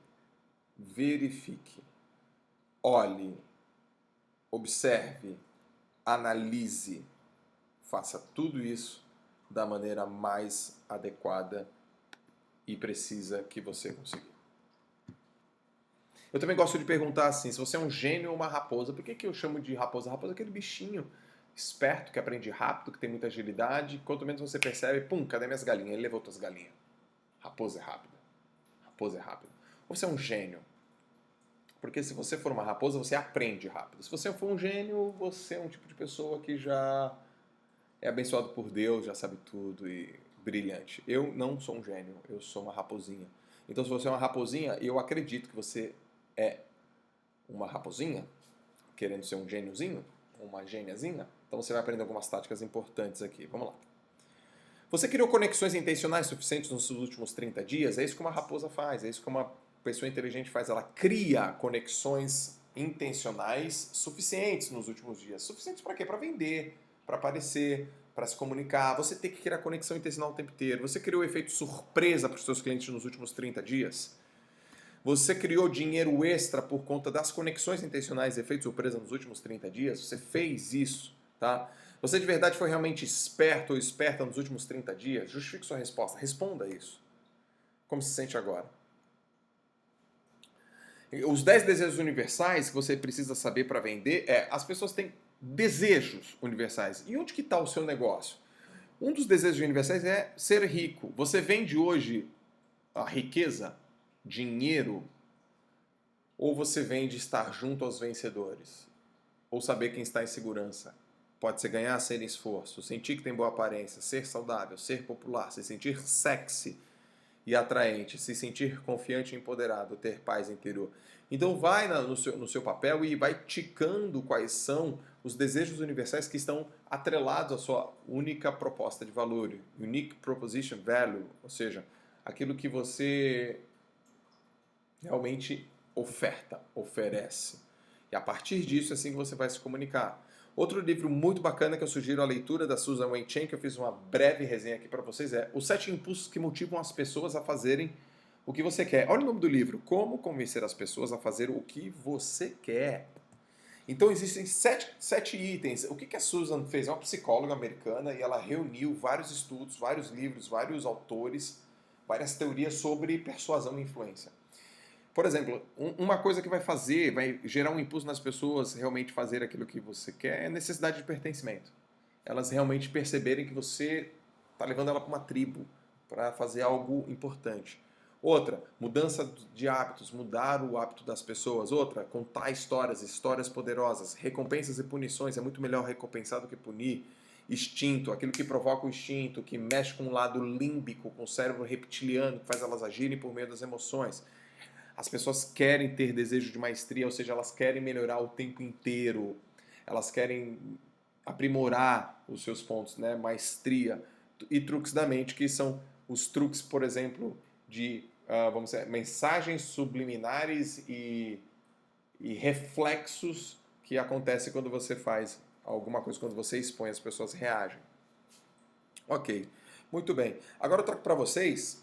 Olhe, observe, analise. Faça tudo isso da maneira mais adequada e precisa que você conseguir. Eu também gosto de perguntar assim, se você é um gênio ou uma raposa. Por que eu chamo de raposa? Raposa é aquele bichinho esperto, que aprende rápido, que tem muita agilidade. Quanto menos você percebe, pum, cadê minhas galinhas? Ele levou tuas galinhas. Raposa é rápida. Raposa é rápida. Ou você é um gênio. Porque se você for uma raposa, você aprende rápido. Se você for um gênio, você é um tipo de pessoa que já é abençoado por Deus, já sabe tudo e brilhante. Eu não sou um gênio, eu sou uma raposinha. Então, se você é uma raposinha, eu acredito que você é uma raposinha, querendo ser um gêniozinho, uma gêniazinha. Então, você vai aprender algumas táticas importantes aqui. Vamos lá. Você criou conexões intencionais suficientes nos últimos 30 dias? É isso que uma raposa faz, é isso que uma pessoa inteligente faz. Ela cria conexões intencionais suficientes nos últimos dias. Suficientes para quê? Para vender, para aparecer, para se comunicar. Você tem que criar conexão intencional o tempo inteiro. Você criou o efeito surpresa para os seus clientes nos últimos 30 dias? Você criou dinheiro extra por conta das conexões intencionais e efeito surpresa nos últimos 30 dias? Você fez isso, tá? Você de verdade foi realmente esperto ou esperta nos últimos 30 dias? Justifique sua resposta. Responda isso. Como se sente agora? Os 10 desejos universais que você precisa saber para vender as pessoas têm desejos universais. E onde que está o seu negócio? Um dos desejos universais é ser rico. Você vende hoje a riqueza, dinheiro, ou você vende estar junto aos vencedores? Ou saber quem está em segurança? Pode ser ganhar sem esforço, sentir que tem boa aparência, ser saudável, ser popular, se sentir sexy e atraente, se sentir confiante e empoderado, ter paz interior. Então vai no seu papel e vai ticando quais são os desejos universais que estão atrelados à sua única proposta de valor, unique proposition value, ou seja, aquilo que você realmente oferta, oferece. E a partir disso é assim que você vai se comunicar. Outro livro muito bacana que eu sugiro a leitura da Susan Weinstein, que eu fiz uma breve resenha aqui para vocês, é Os 7 Impulsos que Motivam as Pessoas a Fazerem o que Você Quer. Olha o nome do livro, Como Convencer as Pessoas a Fazer o que Você Quer. Então existem sete itens. O que a Susan fez? É uma psicóloga americana e ela reuniu vários estudos, vários livros, vários autores, várias teorias sobre persuasão e influência. Por exemplo, uma coisa que vai gerar um impulso nas pessoas realmente fazer aquilo que você quer é a necessidade de pertencimento. Elas realmente perceberem que você está levando ela para uma tribo, para fazer algo importante. Outra, mudança de hábitos, mudar o hábito das pessoas. Outra, contar histórias poderosas. Recompensas e punições, é muito melhor recompensar do que punir. Instinto, aquilo que provoca o instinto, que mexe com o lado límbico, com o cérebro reptiliano, que faz elas agirem por meio das emoções. As pessoas querem ter desejo de maestria, ou seja, elas querem melhorar o tempo inteiro. Elas querem aprimorar os seus pontos, né? Maestria. E truques da mente, que são os truques, por exemplo, de vamos dizer, mensagens subliminares e reflexos que acontecem quando você faz alguma coisa, quando você expõe, as pessoas reagem. Ok, muito bem. Agora eu trago para vocês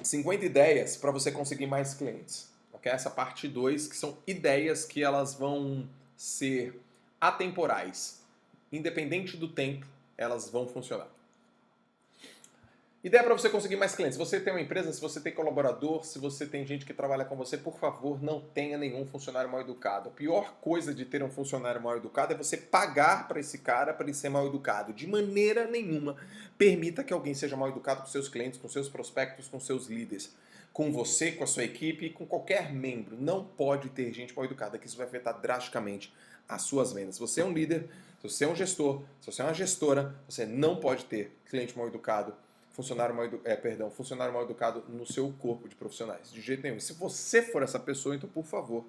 50 ideias para você conseguir mais clientes. Okay? Essa parte 2, que são ideias que elas vão ser atemporais. Independente do tempo, elas vão funcionar. Ideia para você conseguir mais clientes. Se você tem uma empresa, se você tem colaborador, se você tem gente que trabalha com você, por favor, não tenha nenhum funcionário mal educado. A pior coisa de ter um funcionário mal educado é você pagar para esse cara para ele ser mal educado. De maneira nenhuma, permita que alguém seja mal educado com seus clientes, com seus prospectos, com seus líderes, com você, com a sua equipe e com qualquer membro. Não pode ter gente mal educada, que isso vai afetar drasticamente as suas vendas. Se você é um líder, se você é um gestor, se você é uma gestora, você não pode ter cliente mal educado, funcionário mal educado no seu corpo de profissionais. De jeito nenhum. Se você for essa pessoa, então, por favor,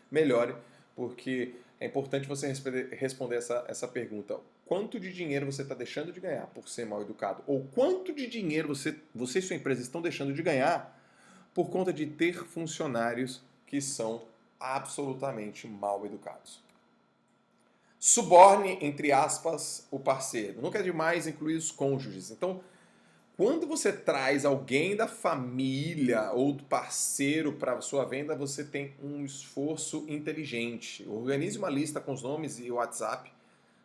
melhore, porque é importante você responder essa pergunta. Quanto de dinheiro você está deixando de ganhar por ser mal educado? Ou quanto de dinheiro você e sua empresa estão deixando de ganhar por conta de ter funcionários que são absolutamente mal educados? Suborne, entre aspas, o parceiro. Nunca é demais incluir os cônjuges. Então, quando você traz alguém da família ou do parceiro para a sua venda, você tem um esforço inteligente. Organize uma lista com os nomes e o WhatsApp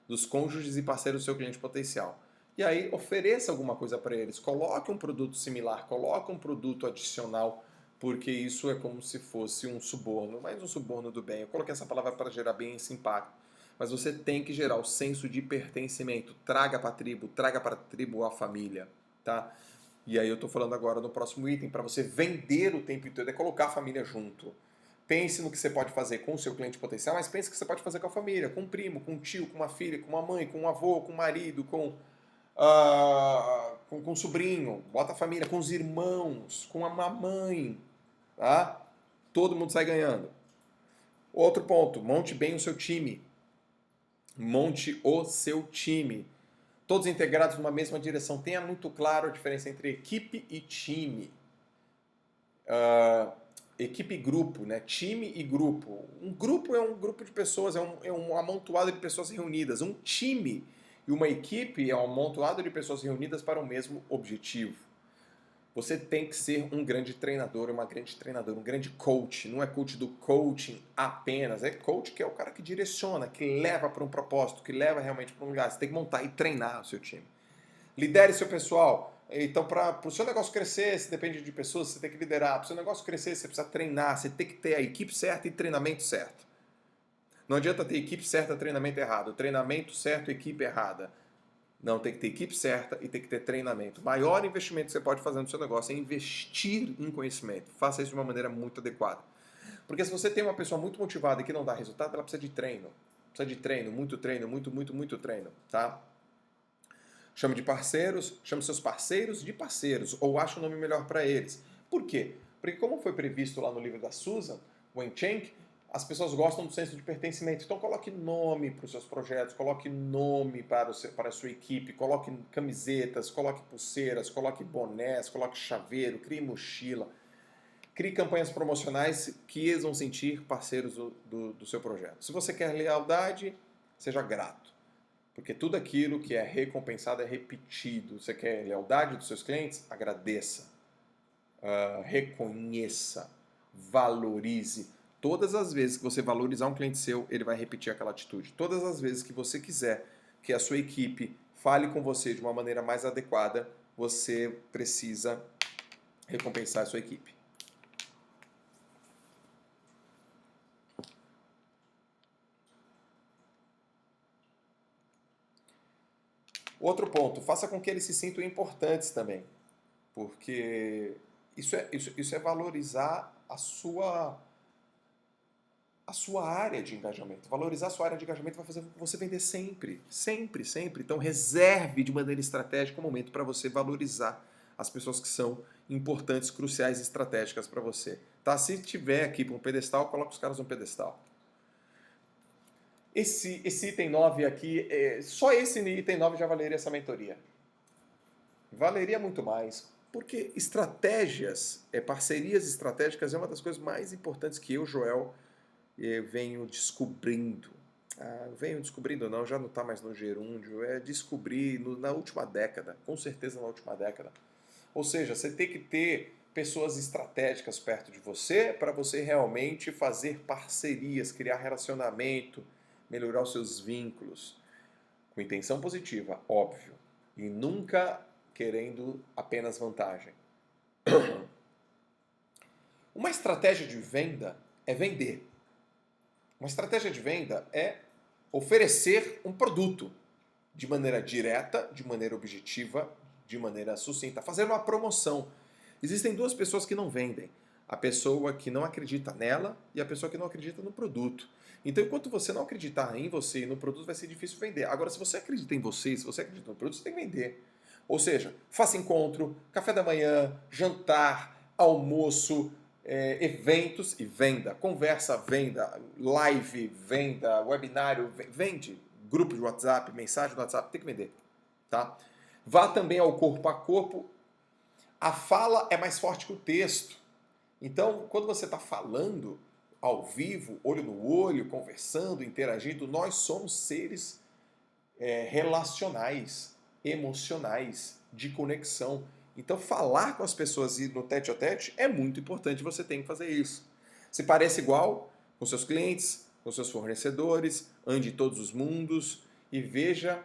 dos cônjuges e parceiros do seu cliente potencial. E aí ofereça alguma coisa para eles. Coloque um produto similar, coloque um produto adicional, porque isso é como se fosse um suborno, mas um suborno do bem. Eu coloquei essa palavra para gerar bem esse impacto. Mas você tem que gerar o senso de pertencimento. Traga para a tribo a família. Tá? E aí eu estou falando agora no próximo item, para você vender o tempo inteiro, é colocar a família junto. Pense no que você pode fazer com o seu cliente potencial, mas pense no que você pode fazer com a família, com um primo, com um tio, com uma filha, com uma mãe, com um avô, com um marido, com um sobrinho. Bota a família, com os irmãos, com a mamãe. Tá? Todo mundo sai ganhando. Outro ponto, monte bem o seu time. Monte o seu time. Todos integrados numa mesma direção. Tenha muito claro a diferença entre equipe e time. Equipe e grupo, né? Time e grupo. Um grupo é um grupo de pessoas, é um amontoado de pessoas reunidas. Um time e uma equipe é um amontoado de pessoas reunidas para o mesmo objetivo. Você tem que ser um grande treinador, uma grande treinadora, um grande coach. Não é coach do coaching apenas. É coach que é o cara que direciona, que leva para um propósito, que leva realmente para um lugar. Você tem que montar e treinar o seu time. Lidere seu pessoal. Então, para o seu negócio crescer, se depende de pessoas, você tem que liderar. Para o seu negócio crescer, você precisa treinar. Você tem que ter a equipe certa e treinamento certo. Não adianta ter equipe certa, treinamento errado. Treinamento certo, equipe errada. Não, tem que ter equipe certa e tem que ter treinamento. O maior investimento que você pode fazer no seu negócio é investir em conhecimento. Faça isso de uma maneira muito adequada. Porque se você tem uma pessoa muito motivada e que não dá resultado, ela precisa de treino. Precisa de treino, muito treino, tá? Chame de parceiros, chame seus parceiros de parceiros, ou ache um nome melhor para eles. Por quê? Porque como foi previsto lá no livro da Susan Weinstein, as pessoas gostam do senso de pertencimento. Então coloque nome para os seus projetos, coloque nome para a sua equipe, coloque camisetas, coloque pulseiras, coloque bonés, coloque chaveiro, crie mochila. Crie campanhas promocionais que eles vão sentir parceiros do seu projeto. Se você quer lealdade, seja grato. Porque tudo aquilo que é recompensado é repetido. Você quer lealdade dos seus clientes? Agradeça. Reconheça. Valorize. Todas as vezes que você valorizar um cliente seu, ele vai repetir aquela atitude. Todas as vezes que você quiser que a sua equipe fale com você de uma maneira mais adequada, você precisa recompensar a sua equipe. Outro ponto, faça com que eles se sintam importantes também, porque isso é valorizar a sua área de engajamento. Valorizar a sua área de engajamento vai fazer com que você vender sempre, sempre, sempre. Então reserve de maneira estratégica um momento para você valorizar as pessoas que são importantes, cruciais e estratégicas para você. Tá? Se tiver aqui para um pedestal, coloca os caras no pedestal. Esse item 9 aqui, só esse item 9 já valeria essa mentoria. Valeria muito mais. Porque estratégias, parcerias estratégicas é uma das coisas mais importantes que eu, Joel, venho descobrindo. Venho descobrindo não, já não está mais no gerúndio, descobrir na última década, com certeza na última década. Ou seja, você tem que ter pessoas estratégicas perto de você para você realmente fazer parcerias, criar relacionamento, melhorar os seus vínculos, com intenção positiva, óbvio, e nunca querendo apenas vantagem. Uma estratégia de venda é vender. Uma estratégia de venda é oferecer um produto de maneira direta, de maneira objetiva, de maneira sucinta, fazer uma promoção. Existem duas pessoas que não vendem. A pessoa que não acredita nela e a pessoa que não acredita no produto. Então, enquanto você não acreditar em você e no produto, vai ser difícil vender. Agora, se você acredita em você, se você acredita no produto, você tem que vender. Ou seja, faça encontro, café da manhã, jantar, almoço, eventos e venda. Conversa, venda, live, venda, webinário, vende. Grupo de WhatsApp, mensagem do WhatsApp, tem que vender. Tá? Vá também ao corpo a corpo. A fala é mais forte que o texto. Então, quando você está falando ao vivo, olho no olho, conversando, interagindo, nós somos seres relacionais, emocionais, de conexão. Então, falar com as pessoas no tete a tete é muito importante, você tem que fazer isso. Se parece igual com seus clientes, com seus fornecedores, ande em todos os mundos e veja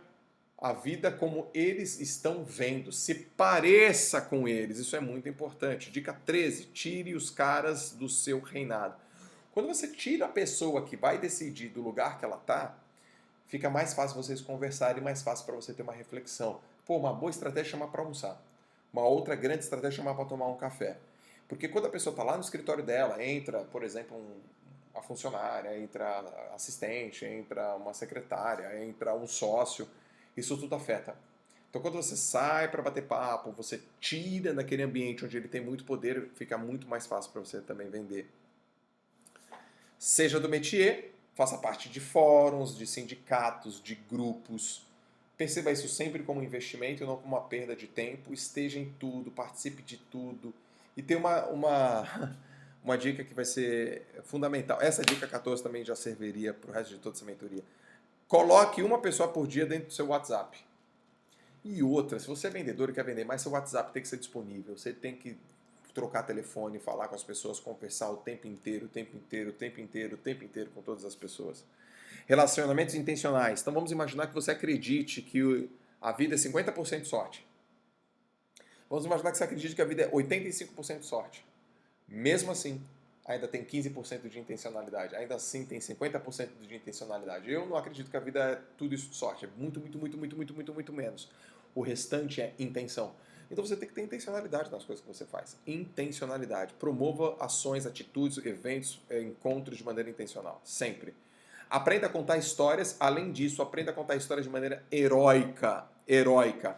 a vida como eles estão vendo. Se pareça com eles, isso é muito importante. Dica 13, tire os caras do seu reinado. Quando você tira a pessoa que vai decidir do lugar que ela está, fica mais fácil vocês conversarem, mais fácil para você ter uma reflexão. Pô, uma boa estratégia é chamar para almoçar. Uma outra grande estratégia é chamar para tomar um café. Porque quando a pessoa está lá no escritório dela, entra, por exemplo, uma funcionária, entra assistente, entra uma secretária, entra um sócio, isso tudo afeta. Então, quando você sai para bater papo, você tira daquele ambiente onde ele tem muito poder, fica muito mais fácil para você também vender. Seja do métier, faça parte de fóruns, de sindicatos, de grupos. Perceba isso sempre como um investimento e não como uma perda de tempo. Esteja em tudo, participe de tudo. E tem uma dica que vai ser fundamental. Essa dica 14 também já serviria para o resto de toda essa mentoria. Coloque uma pessoa por dia dentro do seu WhatsApp. E outra, se você é vendedor e quer vender mais, seu WhatsApp tem que ser disponível. Você tem que trocar telefone, falar com as pessoas, conversar o tempo inteiro, o tempo inteiro, o tempo inteiro, o tempo inteiro com todas as pessoas. Relacionamentos intencionais. Então vamos imaginar que você acredite que a vida é 50% sorte. Vamos imaginar que você acredite que a vida é 85% sorte. Mesmo assim, ainda tem 15% de intencionalidade. Ainda assim tem 50% de intencionalidade. Eu não acredito que a vida é tudo isso de sorte. É muito, muito, muito, muito, muito, muito, muito menos. O restante é intenção. Então você tem que ter intencionalidade nas coisas que você faz. Intencionalidade. Promova ações, atitudes, eventos, encontros de maneira intencional. Sempre. Aprenda a contar histórias. Além disso, aprenda a contar histórias de maneira heróica. Heróica.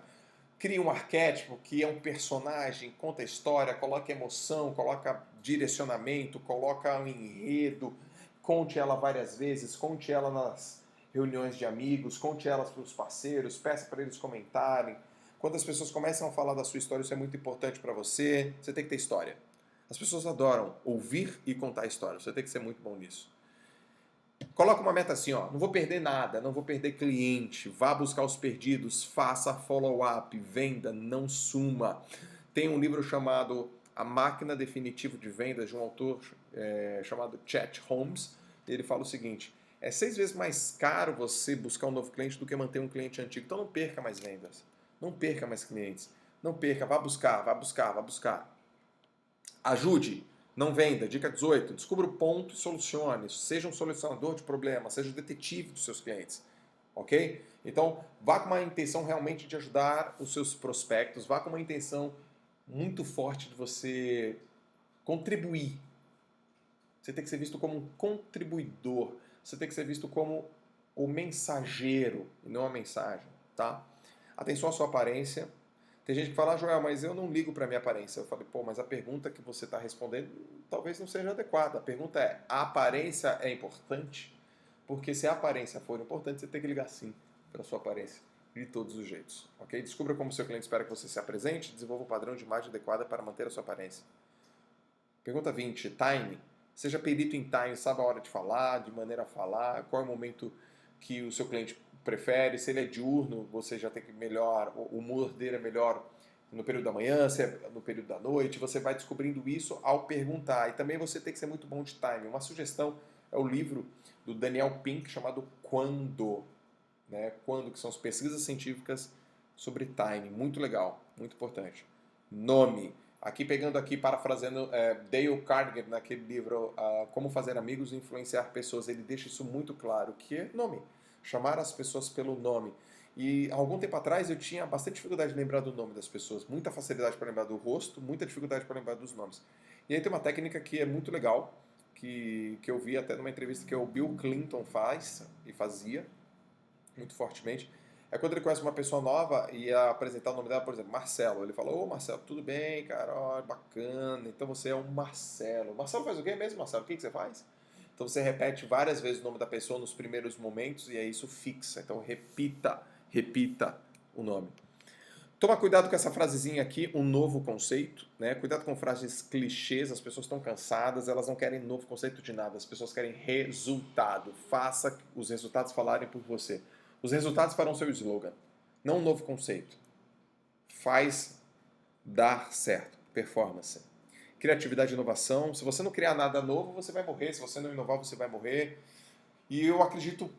Crie um arquétipo que é um personagem, conta história, coloca emoção, coloca direcionamento, coloca um enredo, conte ela várias vezes, conte ela nas reuniões de amigos, conte elas para os parceiros, peça para eles comentarem. Quando as pessoas começam a falar da sua história, isso é muito importante para você, você tem que ter história. As pessoas adoram ouvir e contar histórias. Você tem que ser muito bom nisso. Coloca uma meta assim, ó, não vou perder nada, não vou perder cliente, vá buscar os perdidos, faça follow-up, venda, não suma. Tem um livro chamado A Máquina Definitiva de Vendas, de um autor chamado Chet Holmes. Ele fala o seguinte, é 6 vezes mais caro você buscar um novo cliente do que manter um cliente antigo. Então não perca mais vendas, não perca mais clientes, não perca, vá buscar, vá buscar, vá buscar. Ajude, não venda. Dica 18. Descubra o ponto e solucione. Seja um solucionador de problemas, seja o detetive dos seus clientes. Ok? Então, vá com uma intenção realmente de ajudar os seus prospectos, vá com uma intenção muito forte de você contribuir. Você tem que ser visto como um contribuidor. Você tem que ser visto como o mensageiro e não a mensagem, tá? Atenção à sua aparência. Tem gente que fala, Joel, mas eu não ligo para minha aparência. Eu falei, pô, mas a pergunta que você está respondendo talvez não seja adequada. A pergunta é, a aparência é importante? Porque se a aparência for importante, você tem que ligar sim pela sua aparência, de todos os jeitos. Ok? Descubra como seu cliente espera que você se apresente, desenvolva um padrão de imagem adequada para manter a sua aparência. Pergunta 20, time. Seja perito em time, saiba a hora de falar, de maneira a falar, qual é o momento que o seu cliente prefere, se ele é diurno, você já tem que melhor, o humor dele é melhor no período da manhã, se é no período da noite, você vai descobrindo isso ao perguntar. E também você tem que ser muito bom de time. Uma sugestão é o livro do Daniel Pink chamado Quando, né? Quando, que são as pesquisas científicas sobre time. Muito legal, muito importante. Nome. Aqui pegando aqui, parafraseando Dale Carnegie naquele livro Como Fazer Amigos e Influenciar Pessoas, ele deixa isso muito claro, que é nome. Chamar as pessoas pelo nome. E há algum tempo atrás eu tinha bastante dificuldade de lembrar do nome das pessoas, muita facilidade para lembrar do rosto, muita dificuldade para lembrar dos nomes. E aí tem uma técnica que é muito legal, que eu vi até numa entrevista que o Bill Clinton faz e fazia muito fortemente. É quando ele conhece uma pessoa nova e ia apresentar o nome dela, por exemplo, Marcelo. Ele falou, ô Marcelo, tudo bem, cara, ó, bacana, então você é um Marcelo. Marcelo faz o quê mesmo, Marcelo? O que você faz? Então você repete várias vezes o nome da pessoa nos primeiros momentos e aí isso fixa. Então repita o nome. Toma cuidado com essa frasezinha aqui, um novo conceito, né? Cuidado com frases clichês, as pessoas estão cansadas, elas não querem novo conceito de nada, as pessoas querem resultado. Faça os resultados falarem por você. Os resultados farão seu slogan, não um novo conceito. Faz dar certo, performance. Criatividade e inovação. Se você não criar nada novo, você vai morrer. Se você não inovar, você vai morrer. E eu acredito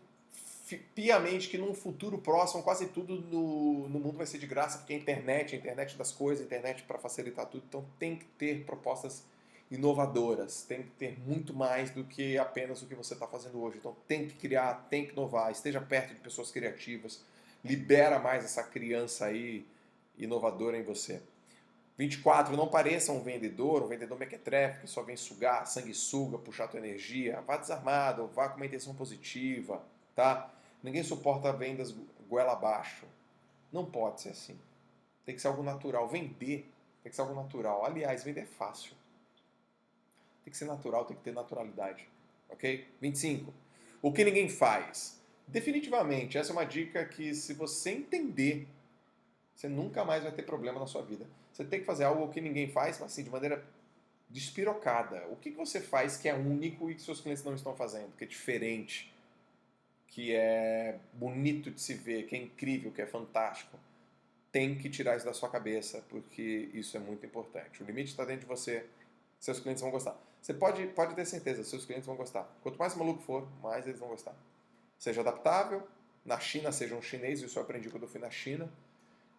piamente que num futuro próximo quase tudo no mundo vai ser de graça, porque a internet das coisas, a internet para facilitar tudo, então tem que ter propostas inovadoras, tem que ter muito mais do que apenas o que você está fazendo hoje. Então tem que criar, tem que inovar, esteja perto de pessoas criativas, libera mais essa criança aí inovadora em você. 24, não pareça um vendedor mequetrefe que só vem sugar, sanguessuga, puxar tua energia. Vá desarmado, vá com uma intenção positiva, tá? Ninguém suporta vendas goela abaixo. Não pode ser assim. Tem que ser algo natural. Vender tem que ser algo natural. Aliás, vender é fácil. Tem que ser natural, tem que ter naturalidade. Ok? 25. O que ninguém faz? Definitivamente, essa é uma dica que se você entender, você nunca mais vai ter problema na sua vida. Você tem que fazer algo que ninguém faz, mas assim, de maneira despirocada. O que você faz que é único e que seus clientes não estão fazendo, que é diferente, que é bonito de se ver, que é incrível, que é fantástico? Tem que tirar isso da sua cabeça, porque isso é muito importante. O limite está dentro de você, seus clientes vão gostar. Você pode ter certeza, seus clientes vão gostar. Quanto mais maluco for, mais eles vão gostar. Seja adaptável, na China seja um chinês, isso eu aprendi quando eu fui na China.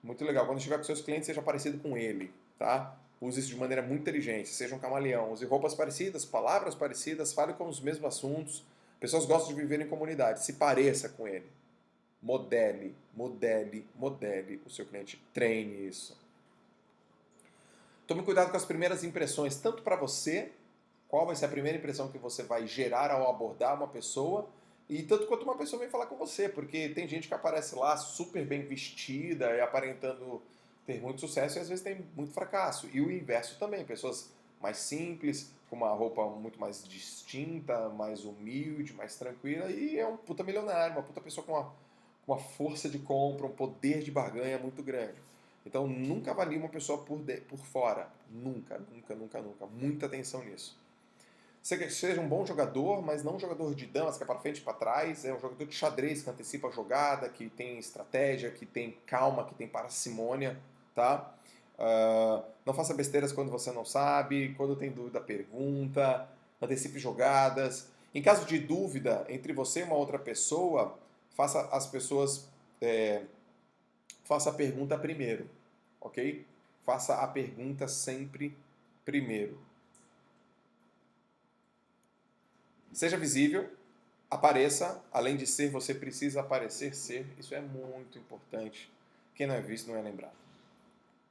Muito legal. Quando estiver com seus clientes, seja parecido com ele, tá? Use isso de maneira muito inteligente. Seja um camaleão. Use roupas parecidas, palavras parecidas, fale com os mesmos assuntos. Pessoas gostam de viver em comunidade. Se pareça com ele. Modele o seu cliente. Treine isso. Tome cuidado com as primeiras impressões, tanto para você, qual vai ser a primeira impressão que você vai gerar ao abordar uma pessoa, e tanto quanto uma pessoa vem falar com você, porque tem gente que aparece lá super bem vestida e aparentando ter muito sucesso e às vezes tem muito fracasso. E o inverso também, pessoas mais simples, com uma roupa muito mais distinta, mais humilde, mais tranquila, e é um puta milionário, uma puta pessoa com uma força de compra, um poder de barganha muito grande. Então, nunca avalie uma pessoa por fora. Nunca, nunca, nunca, nunca. Muita atenção nisso. Seja um bom jogador, mas não um jogador de damas que é para frente e para trás. É um jogador de xadrez que antecipa a jogada, que tem estratégia, que tem calma, que tem parcimônia, tá? Não faça besteiras quando você não sabe. Quando tem dúvida, pergunta. Antecipe jogadas. Em caso de dúvida entre você e uma outra pessoa, faça as pessoas... faça a pergunta primeiro, ok? Faça a pergunta sempre primeiro. Seja visível, apareça. Além de ser, você precisa aparecer ser. Isso é muito importante. Quem não é visto não é lembrado.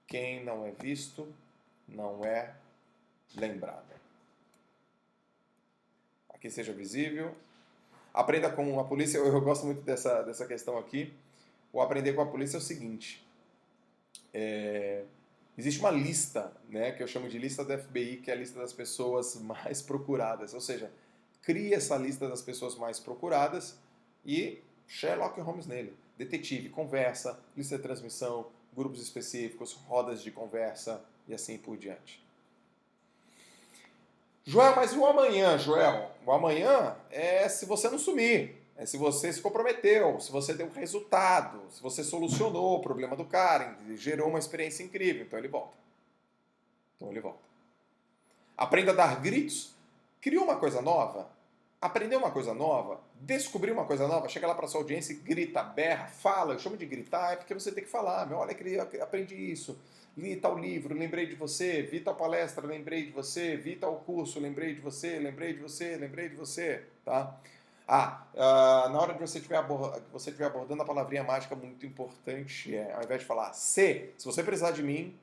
Quem não é visto não é lembrado. Aqui seja visível. Aprenda com a polícia. Eu gosto muito dessa questão aqui. O aprender com a polícia é o seguinte. Existe uma lista, né, que eu chamo de lista do FBI, que é a lista das pessoas mais procuradas. Ou seja, crie essa lista das pessoas mais procuradas e Sherlock Holmes nele. Detetive, conversa, lista de transmissão, grupos específicos, rodas de conversa e assim por diante. Joel, mas e o amanhã, Joel? O amanhã é se você não sumir. É se você se comprometeu, se você deu um resultado, se você solucionou o problema do cara, gerou uma experiência incrível. Então ele volta. Aprenda a dar gritos. Criou uma coisa nova? Aprendeu uma coisa nova? Descobriu uma coisa nova? Chega lá para sua audiência e grita, berra, fala. Eu chamo de gritar, é porque você tem que falar. Olha, aprendi isso. Li tal livro, lembrei de você. Vi tal palestra, lembrei de você. Vi tal curso, lembrei de você. Lembrei de você, lembrei de você. Tá? Na hora de você estiver abordando a palavrinha mágica muito importante, ao invés de falar se você precisar de mim,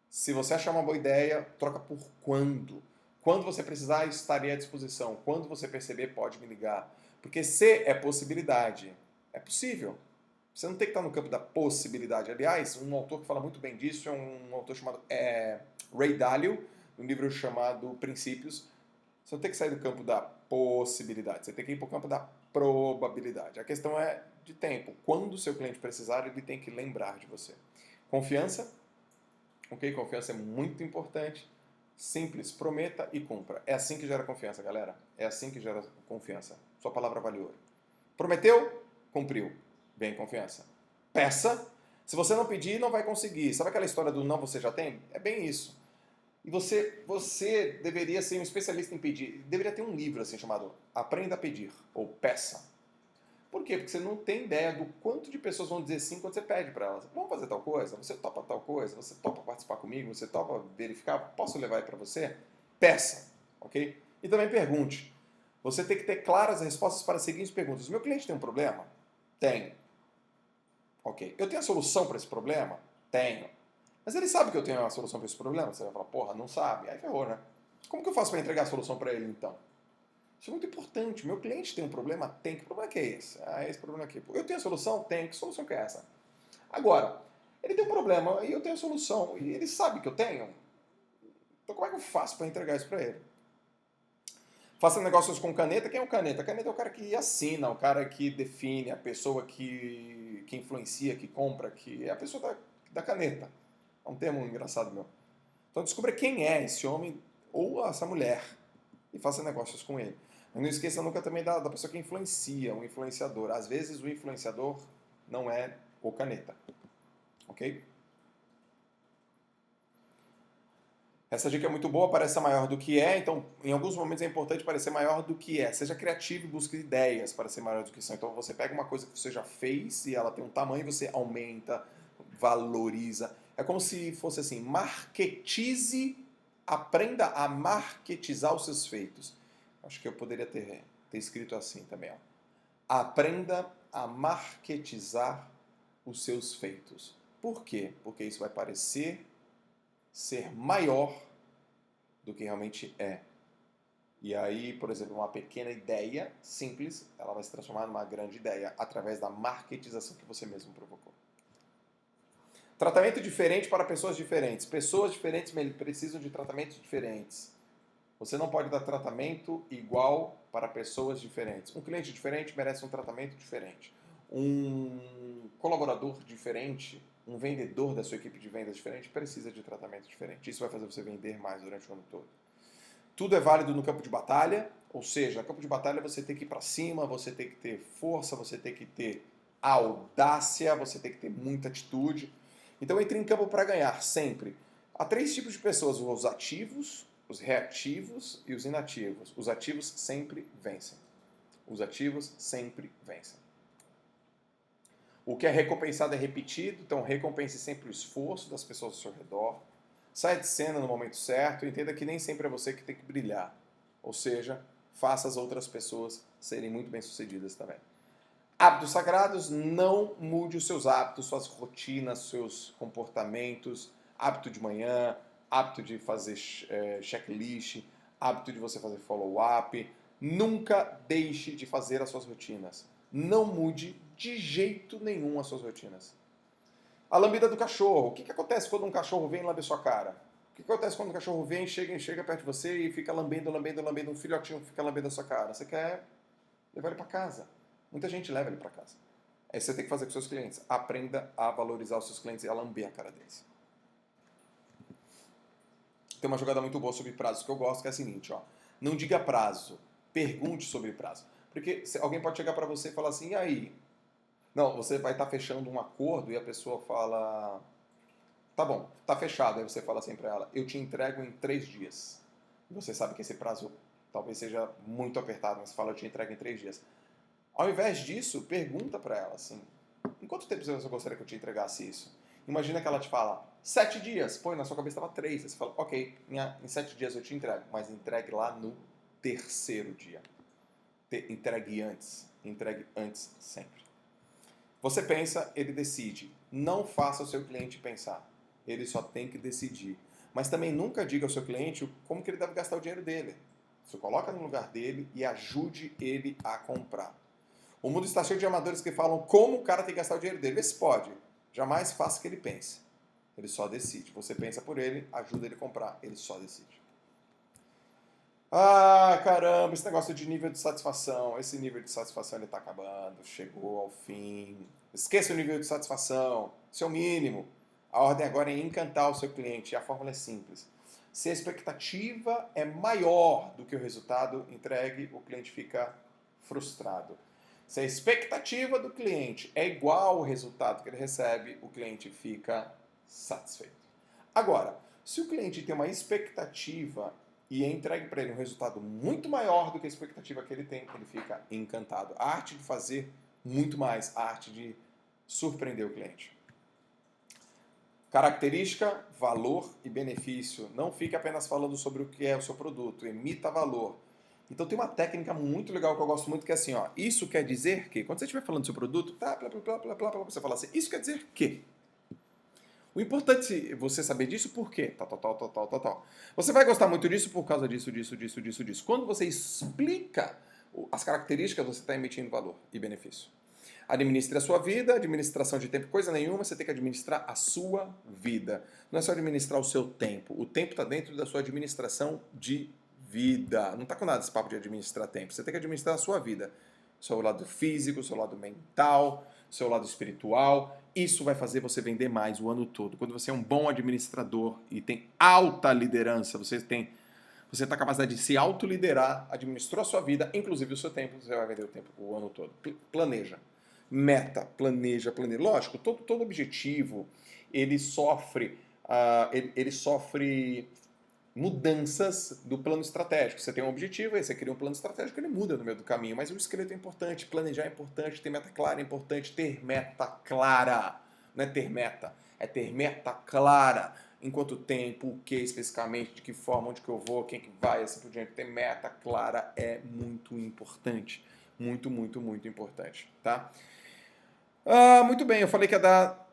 se você achar uma boa ideia, troca por quando. Quando você precisar, estarei à disposição. Quando você perceber, pode me ligar. Porque se é possibilidade, é possível. Você não tem que estar no campo da possibilidade. Aliás, um autor que fala muito bem disso é um autor chamado Ray Dalio, um livro chamado Princípios. Você não tem que sair do campo da possibilidade, você tem que ir para o campo da probabilidade. A questão é de tempo. Quando o seu cliente precisar, ele tem que lembrar de você. Confiança. Ok? Confiança é muito importante. Simples, prometa e cumpra. É assim que gera confiança, galera. É assim que gera confiança. Sua palavra vale ouro. Prometeu? Cumpriu. Bem, confiança. Peça. Se você não pedir, não vai conseguir. Sabe aquela história do não você já tem? É bem isso. E você deveria ser um especialista em pedir. Deveria ter um livro assim chamado Aprenda a Pedir, ou Peça. Por quê? Porque você não tem ideia do quanto de pessoas vão dizer sim quando você pede para elas. Vamos fazer tal coisa? Você topa tal coisa? Você topa participar comigo? Você topa verificar? Posso levar aí para você? Peça, ok? E também pergunte. Você tem que ter claras respostas para as seguintes perguntas. Meu cliente tem um problema? Tenho. Ok. Eu tenho a solução para esse problema? Tenho. Mas ele sabe que eu tenho a solução para esse problema? Você vai falar, porra, não sabe. Aí ferrou, né? Como que eu faço para entregar a solução para ele, então? Isso é muito importante. Meu cliente tem um problema? Tem. Que problema que é esse? Esse problema aqui. Eu tenho a solução? Tenho. Que solução que é essa? Agora, ele tem um problema e eu tenho a solução. E ele sabe que eu tenho. Então como é que eu faço para entregar isso para ele? Faça negócios com caneta. Quem é o caneta? A caneta é o cara que assina, o cara que define, a pessoa que influencia, que compra, que é a pessoa da caneta. É um termo engraçado meu. Então descubra quem é esse homem ou essa mulher e faça negócios com ele. Mas não esqueça nunca também da pessoa que influencia, o influenciador. Às vezes o influenciador não é o caneta. Ok? Essa dica é muito boa, pareça maior do que é, então em alguns momentos é importante parecer maior do que é. Seja criativo e busque ideias para ser maior do que são. Então você pega uma coisa que você já fez e ela tem um tamanho, você aumenta, valoriza. É como se fosse assim, marketize, aprenda a marketizar os seus feitos. Acho que eu poderia ter escrito assim também. Ó. Aprenda a marketizar os seus feitos. Por quê? Porque isso vai parecer ser maior do que realmente é. E aí, por exemplo, uma pequena ideia simples, ela vai se transformar numa grande ideia através da marketização que você mesmo provocou. Tratamento diferente para pessoas diferentes. Pessoas diferentes precisam de tratamentos diferentes. Você não pode dar tratamento igual para pessoas diferentes. Um cliente diferente merece um tratamento diferente. Um colaborador diferente, um vendedor da sua equipe de vendas diferente, precisa de tratamento diferente. Isso vai fazer você vender mais durante o ano todo. Tudo é válido no campo de batalha, ou seja, no campo de batalha você tem que ir para cima, você tem que ter força, você tem que ter audácia, você tem que ter muita atitude. Então entre em campo para ganhar, sempre. Há 3 tipos de pessoas, os ativos, os reativos e os inativos. Os ativos sempre vencem. Os ativos sempre vencem. O que é recompensado é repetido, então recompense sempre o esforço das pessoas ao seu redor. Saia de cena no momento certo e entenda que nem sempre é você que tem que brilhar. Ou seja, faça as outras pessoas serem muito bem-sucedidas também. Hábitos sagrados, não mude os seus hábitos, suas rotinas, seus comportamentos. Hábito de manhã, hábito de fazer checklist, hábito de você fazer follow-up. Nunca deixe de fazer as suas rotinas. Não mude de jeito nenhum as suas rotinas. A lambida do cachorro. O que acontece quando um cachorro vem lamber sua cara? O que acontece quando um cachorro vem, chega perto de você e fica lambendo, um filhotinho fica lambendo a sua cara? Você quer levar ele para casa. Muita gente leva ele para casa. Aí você tem que fazer com seus clientes. Aprenda a valorizar os seus clientes e a lamber a cara deles. Tem uma jogada muito boa sobre prazos que eu gosto, que é a seguinte, ó. Não diga prazo, pergunte sobre prazo. Porque alguém pode chegar para você e falar assim, e aí? Não, você vai estar fechando um acordo e a pessoa fala, tá bom, tá fechado. Aí você fala assim para ela, eu te entrego em 3 dias. E você sabe que esse prazo talvez seja muito apertado, mas você fala, eu te entrego em 3 dias. Ao invés disso, pergunta para ela assim, em quanto tempo você gostaria que eu te entregasse isso? Imagina que ela te fala, 7 dias. Pô, na sua cabeça estava 3. Aí você fala, ok, em 7 dias eu te entrego, mas entregue lá no 3º dia. Entregue antes sempre. Você pensa, ele decide. Não faça o seu cliente pensar. Ele só tem que decidir. Mas também nunca diga ao seu cliente como que ele deve gastar o dinheiro dele. Você coloca no lugar dele e ajude ele a comprar. O mundo está cheio de amadores que falam como o cara tem que gastar o dinheiro dele. Esse pode. Jamais faça o que ele pense. Ele só decide. Você pensa por ele, ajuda ele a comprar. Ele só decide. Ah, caramba, esse negócio de nível de satisfação. Esse nível de satisfação ele está acabando. Chegou ao fim. Esqueça o nível de satisfação. Isso é o mínimo. A ordem agora é encantar o seu cliente. E a fórmula é simples. Se a expectativa é maior do que o resultado entregue, o cliente fica frustrado. Se a expectativa do cliente é igual ao resultado que ele recebe, o cliente fica satisfeito. Agora, se o cliente tem uma expectativa e é entregue para ele um resultado muito maior do que a expectativa que ele tem, ele fica encantado. A arte de fazer muito mais, a arte de surpreender o cliente. Característica, valor e benefício. Não fique apenas falando sobre o que é o seu produto, emita valor. Então tem uma técnica muito legal que eu gosto muito, que é assim, ó, isso quer dizer que, quando você estiver falando do seu produto, você fala assim, isso quer dizer que. O importante é você saber disso por quê? Tal. Você vai gostar muito disso por causa disso. Quando você explica as características, você está emitindo valor e benefício. Administre a sua vida, administração de tempo, coisa nenhuma, você tem que administrar a sua vida. Não é só administrar o seu tempo. O tempo está dentro da sua administração de vida. Não está com nada esse papo de administrar tempo. Você tem que administrar a sua vida. Seu lado físico, seu lado mental, seu lado espiritual. Isso vai fazer você vender mais o ano todo. Quando você é um bom administrador e tem alta liderança, você tem a capacidade de se autoliderar, administrou a sua vida, inclusive o seu tempo, você vai vender o tempo o ano todo. Planeja. Meta, planeja. Lógico, todo objetivo, ele sofre mudanças do plano estratégico. Você tem um objetivo, aí você cria um plano estratégico, ele muda no meio do caminho, mas o esqueleto é importante, planejar é importante, ter meta clara é importante, ter meta clara. Não é ter meta, é ter meta clara. Em quanto tempo, o que especificamente, de que forma, onde que eu vou, quem que vai, assim por diante. Ter meta clara é muito importante. Muito importante, tá? Muito bem, eu falei que ia dar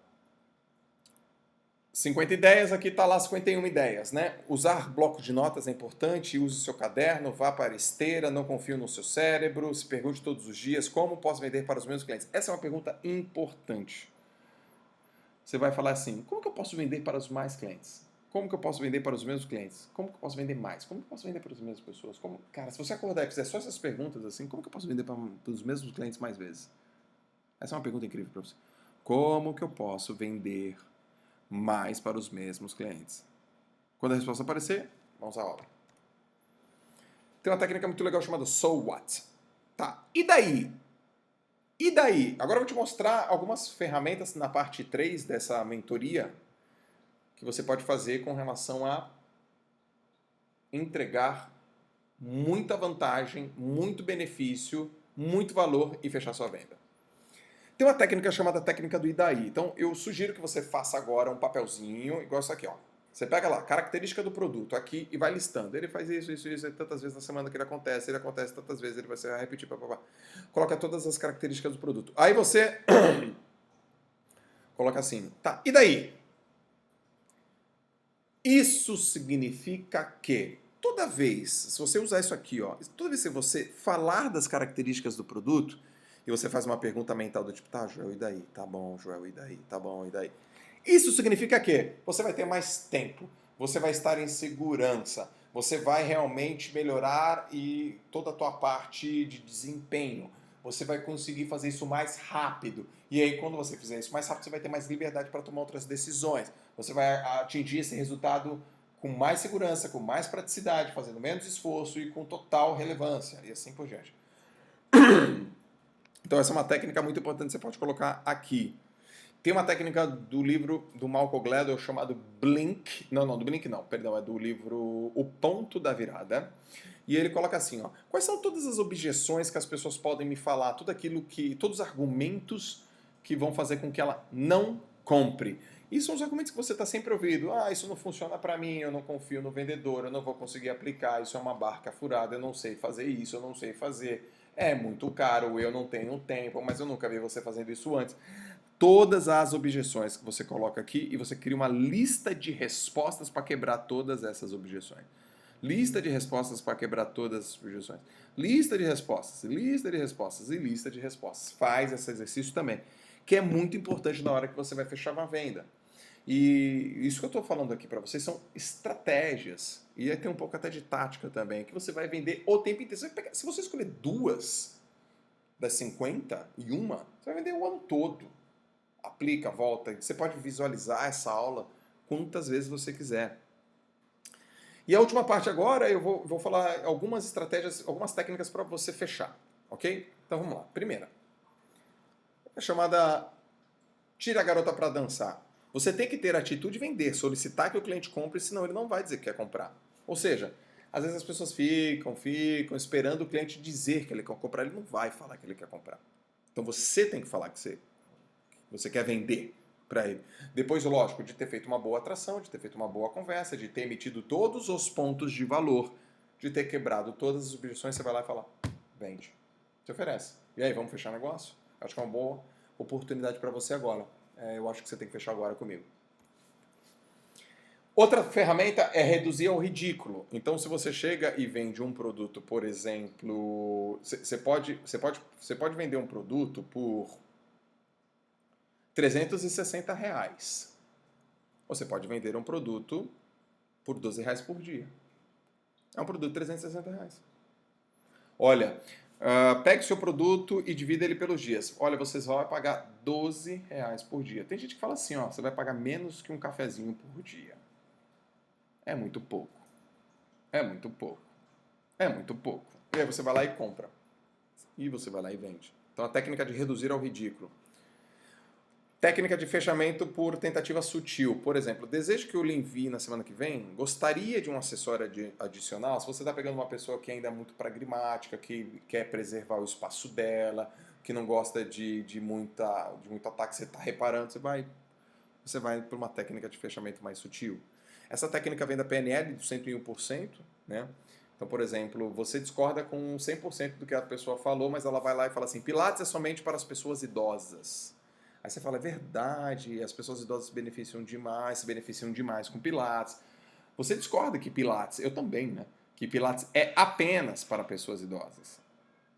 50 ideias, aqui está lá 51 ideias, né? Usar bloco de notas é importante, use o seu caderno, vá para a esteira, não confie no seu cérebro, se pergunte todos os dias como posso vender para os meus clientes. Essa é uma pergunta importante. Você vai falar assim, como que eu posso vender para os mais clientes? Como que eu posso vender para os meus clientes? Como que eu posso vender mais? Como que eu posso vender para as mesmas pessoas? Cara, se você acordar e fizer só essas perguntas assim, como que eu posso vender para os mesmos clientes mais vezes? Essa é uma pergunta incrível para você. Como que eu posso vender mais para os mesmos clientes? Quando a resposta aparecer, vamos à obra. Tem uma técnica muito legal chamada So What. Tá, e daí? E daí? Agora eu vou te mostrar algumas ferramentas na parte 3 dessa mentoria que você pode fazer com relação a entregar muita vantagem, muito benefício, muito valor e fechar sua venda. Tem uma técnica chamada técnica do e daí. Então eu sugiro que você faça agora um papelzinho, igual isso aqui, ó. Você pega lá, característica do produto aqui e vai listando. Ele faz isso, tantas vezes na semana que ele acontece tantas vezes, ele vai repetir, papapá. Coloca todas as características do produto. Aí você coloca assim, tá, e daí? Isso significa que toda vez, se você usar isso aqui, ó, toda vez que você falar das características do produto, e você faz uma pergunta mental do tipo, tá, Joel, e daí? Tá bom, Joel, e daí? Tá bom, e daí? Isso significa que você vai ter mais tempo, você vai estar em segurança, você vai realmente melhorar e toda a tua parte de desempenho. Você vai conseguir fazer isso mais rápido. E aí, quando você fizer isso mais rápido, você vai ter mais liberdade para tomar outras decisões. Você vai atingir esse resultado com mais segurança, com mais praticidade, fazendo menos esforço e com total relevância, e assim por diante. Então, essa é uma técnica muito importante que você pode colocar aqui. Tem uma técnica do livro do Malcolm Gladwell chamado Blink. Não, do Blink não, perdão, é do livro O Ponto da Virada. E ele coloca assim, ó, quais são todas as objeções que as pessoas podem me falar, tudo aquilo que, todos os argumentos que vão fazer com que ela não compre. E são os argumentos que você está sempre ouvindo. Ah, isso não funciona para mim, eu não confio no vendedor, eu não vou conseguir aplicar, isso é uma barca furada, eu não sei fazer isso, eu não sei fazer, é muito caro, eu não tenho tempo, mas eu nunca vi você fazendo isso antes. Todas as objeções que você coloca aqui e você cria uma lista de respostas para quebrar todas essas objeções. Lista de respostas para quebrar todas as objeções. Lista de respostas, lista de respostas e lista de respostas. Faz esse exercício também, que é muito importante na hora que você vai fechar uma venda. E isso que eu estou falando aqui para vocês são estratégias. E aí tem um pouco até de tática também, que você vai vender o tempo inteiro. Se você escolher 2 das 51, você vai vender o ano todo. Aplica, volta. Você pode visualizar essa aula quantas vezes você quiser. E a última parte agora, eu vou falar algumas estratégias, algumas técnicas para você fechar, ok? Então vamos lá. Primeira, é chamada tira a garota para dançar. Você tem que ter a atitude de vender, solicitar que o cliente compre, senão ele não vai dizer que quer comprar. Ou seja, às vezes as pessoas ficam esperando o cliente dizer que ele quer comprar, ele não vai falar que ele quer comprar. Então você tem que falar que você quer vender para ele. Depois, lógico, de ter feito uma boa atração, de ter feito uma boa conversa, de ter emitido todos os pontos de valor, de ter quebrado todas as objeções, você vai lá e fala, vende. Você oferece. E aí, vamos fechar negócio? Acho que é uma boa oportunidade para você agora. Eu acho que você tem que fechar agora comigo. Outra ferramenta é reduzir ao ridículo. Então, se você chega e vende um produto, por exemplo, você pode vender um produto por R$360. Você pode vender um produto por R$12 por dia. É um produto de R$360. Olha, pegue seu produto e divida ele pelos dias. Olha, vocês vão pagar R$12 por dia. Tem gente que fala assim, ó, você vai pagar menos que um cafezinho por dia. É muito pouco. É muito pouco. É muito pouco. E aí você vai lá e compra. E você vai lá e vende. Então a técnica de reduzir ao ridículo. Técnica de fechamento por tentativa sutil. Por exemplo, desejo que eu lhe envie na semana que vem. Gostaria de um acessório adicional. Se você está pegando uma pessoa que ainda é muito pragmática, que quer preservar o espaço dela, que não gosta de muito ataque, você está reparando, você vai por uma técnica de fechamento mais sutil. Essa técnica vem da PNL, do 101%, né? Então, por exemplo, você discorda com 100% do que a pessoa falou, mas ela vai lá e fala assim, Pilates é somente para as pessoas idosas. Aí você fala, é verdade, as pessoas idosas se beneficiam demais com Pilates. Você discorda que Pilates, eu também, né? Que Pilates é apenas para pessoas idosas.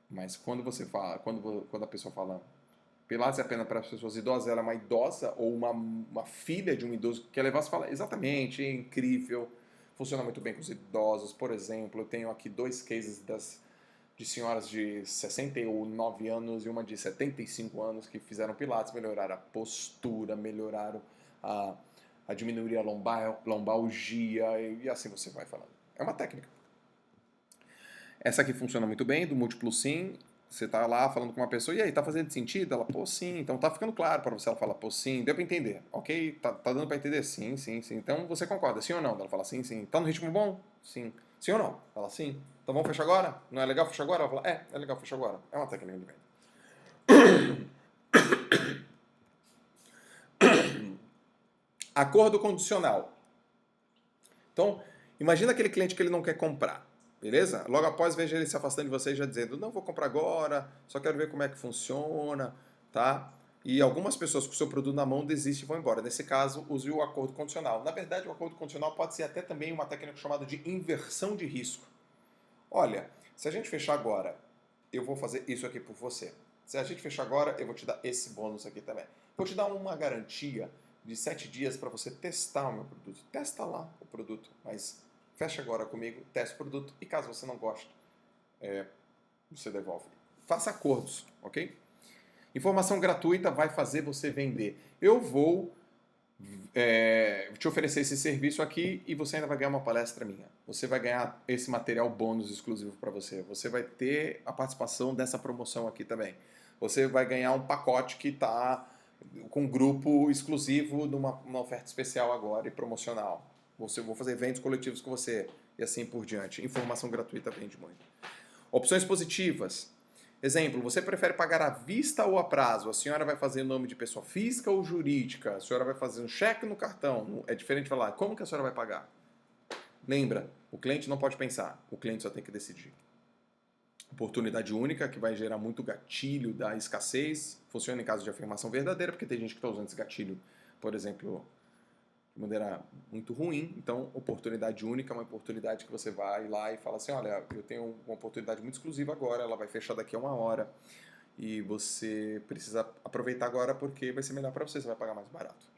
Mas quando você fala, quando a pessoa fala Pilates é apenas para as pessoas idosas, ela é uma idosa ou uma filha de um idoso que quer levar, você fala, exatamente, é incrível, funciona muito bem com os idosos. Por exemplo, eu tenho aqui 2 cases de senhoras de 69 anos e uma de 75 anos que fizeram pilates, melhoraram a postura, melhoraram a diminuir a lombalgia e assim você vai falando. É uma técnica. Essa aqui funciona muito bem, do múltiplo sim. Você tá lá falando com uma pessoa, e aí, tá fazendo sentido? Ela, pô, sim. Então tá ficando claro para você. Ela fala, pô, sim. Deu pra entender. Ok? Tá dando pra entender? Sim, sim, sim. Então você concorda, sim ou não? Ela fala, sim, sim. Tá no ritmo bom? Sim. Sim ou não? Fala, sim. Então vamos fechar agora? Não é legal fechar agora? Ela fala, é legal fechar agora. É uma técnica de venda. Acordo condicional. Então, imagina aquele cliente que ele não quer comprar, beleza? Logo após, veja ele se afastando de você e já dizendo, não vou comprar agora, só quero ver como é que funciona, tá? E algumas pessoas com o seu produto na mão desistem e vão embora. Nesse caso, use o acordo condicional. Na verdade, o acordo condicional pode ser até também uma técnica chamada de inversão de risco. Olha, se a gente fechar agora, eu vou fazer isso aqui por você. Se a gente fechar agora, eu vou te dar esse bônus aqui também. Vou te dar uma garantia de 7 dias para você testar o meu produto. Testa lá o produto, mas fecha agora comigo, testa o produto e caso você não goste, você devolve. Faça acordos, ok? Informação gratuita vai fazer você vender. Eu vou te oferecer esse serviço aqui e você ainda vai ganhar uma palestra minha. Você vai ganhar esse material bônus exclusivo para você. Você vai ter a participação dessa promoção aqui também. Você vai ganhar um pacote que está com um grupo exclusivo numa oferta especial agora e promocional. Vou fazer eventos coletivos com você e assim por diante. Informação gratuita vende muito. Opções positivas. Exemplo, você prefere pagar à vista ou a prazo? A senhora vai fazer em nome de pessoa física ou jurídica? A senhora vai fazer um cheque no cartão? É diferente de falar, como que a senhora vai pagar? Lembra, o cliente não pode pensar, o cliente só tem que decidir. Oportunidade única, que vai gerar muito gatilho da escassez. Funciona em caso de afirmação verdadeira, porque tem gente que está usando esse gatilho, por exemplo, de maneira muito ruim. Então, oportunidade única é uma oportunidade que você vai lá e fala assim, olha, eu tenho uma oportunidade muito exclusiva agora, ela vai fechar daqui a 1 hora e você precisa aproveitar agora porque vai ser melhor para você, você vai pagar mais barato.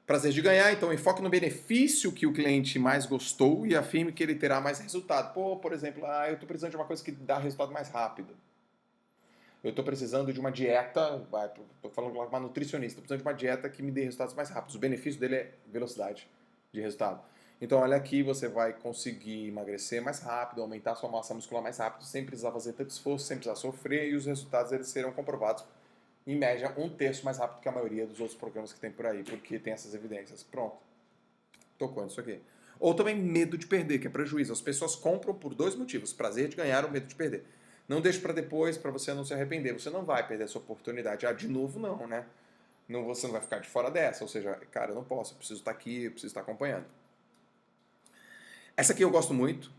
Prazer de ganhar, então enfoque no benefício que o cliente mais gostou e afirme que ele terá mais resultado. Por exemplo, eu estou precisando de uma coisa que dá resultado mais rápido. Eu estou precisando de uma dieta, estou falando com uma nutricionista, estou precisando de uma dieta que me dê resultados mais rápidos. O benefício dele é velocidade de resultado. Então, olha aqui, você vai conseguir emagrecer mais rápido, aumentar sua massa muscular mais rápido, sem precisar fazer tanto esforço, sem precisar sofrer, e os resultados eles serão comprovados, em média, 1/3 mais rápido que a maioria dos outros programas que tem por aí, porque tem essas evidências. Pronto. Tocou nisso aqui. Ou também medo de perder, que é prejuízo. As pessoas compram por 2 motivos: prazer de ganhar ou medo de perder. Não deixe para depois, para você não se arrepender. Você não vai perder essa oportunidade. De novo não, né? Não, você não vai ficar de fora dessa. Ou seja, cara, eu não posso, eu preciso estar aqui, eu preciso estar acompanhando. Essa aqui eu gosto muito.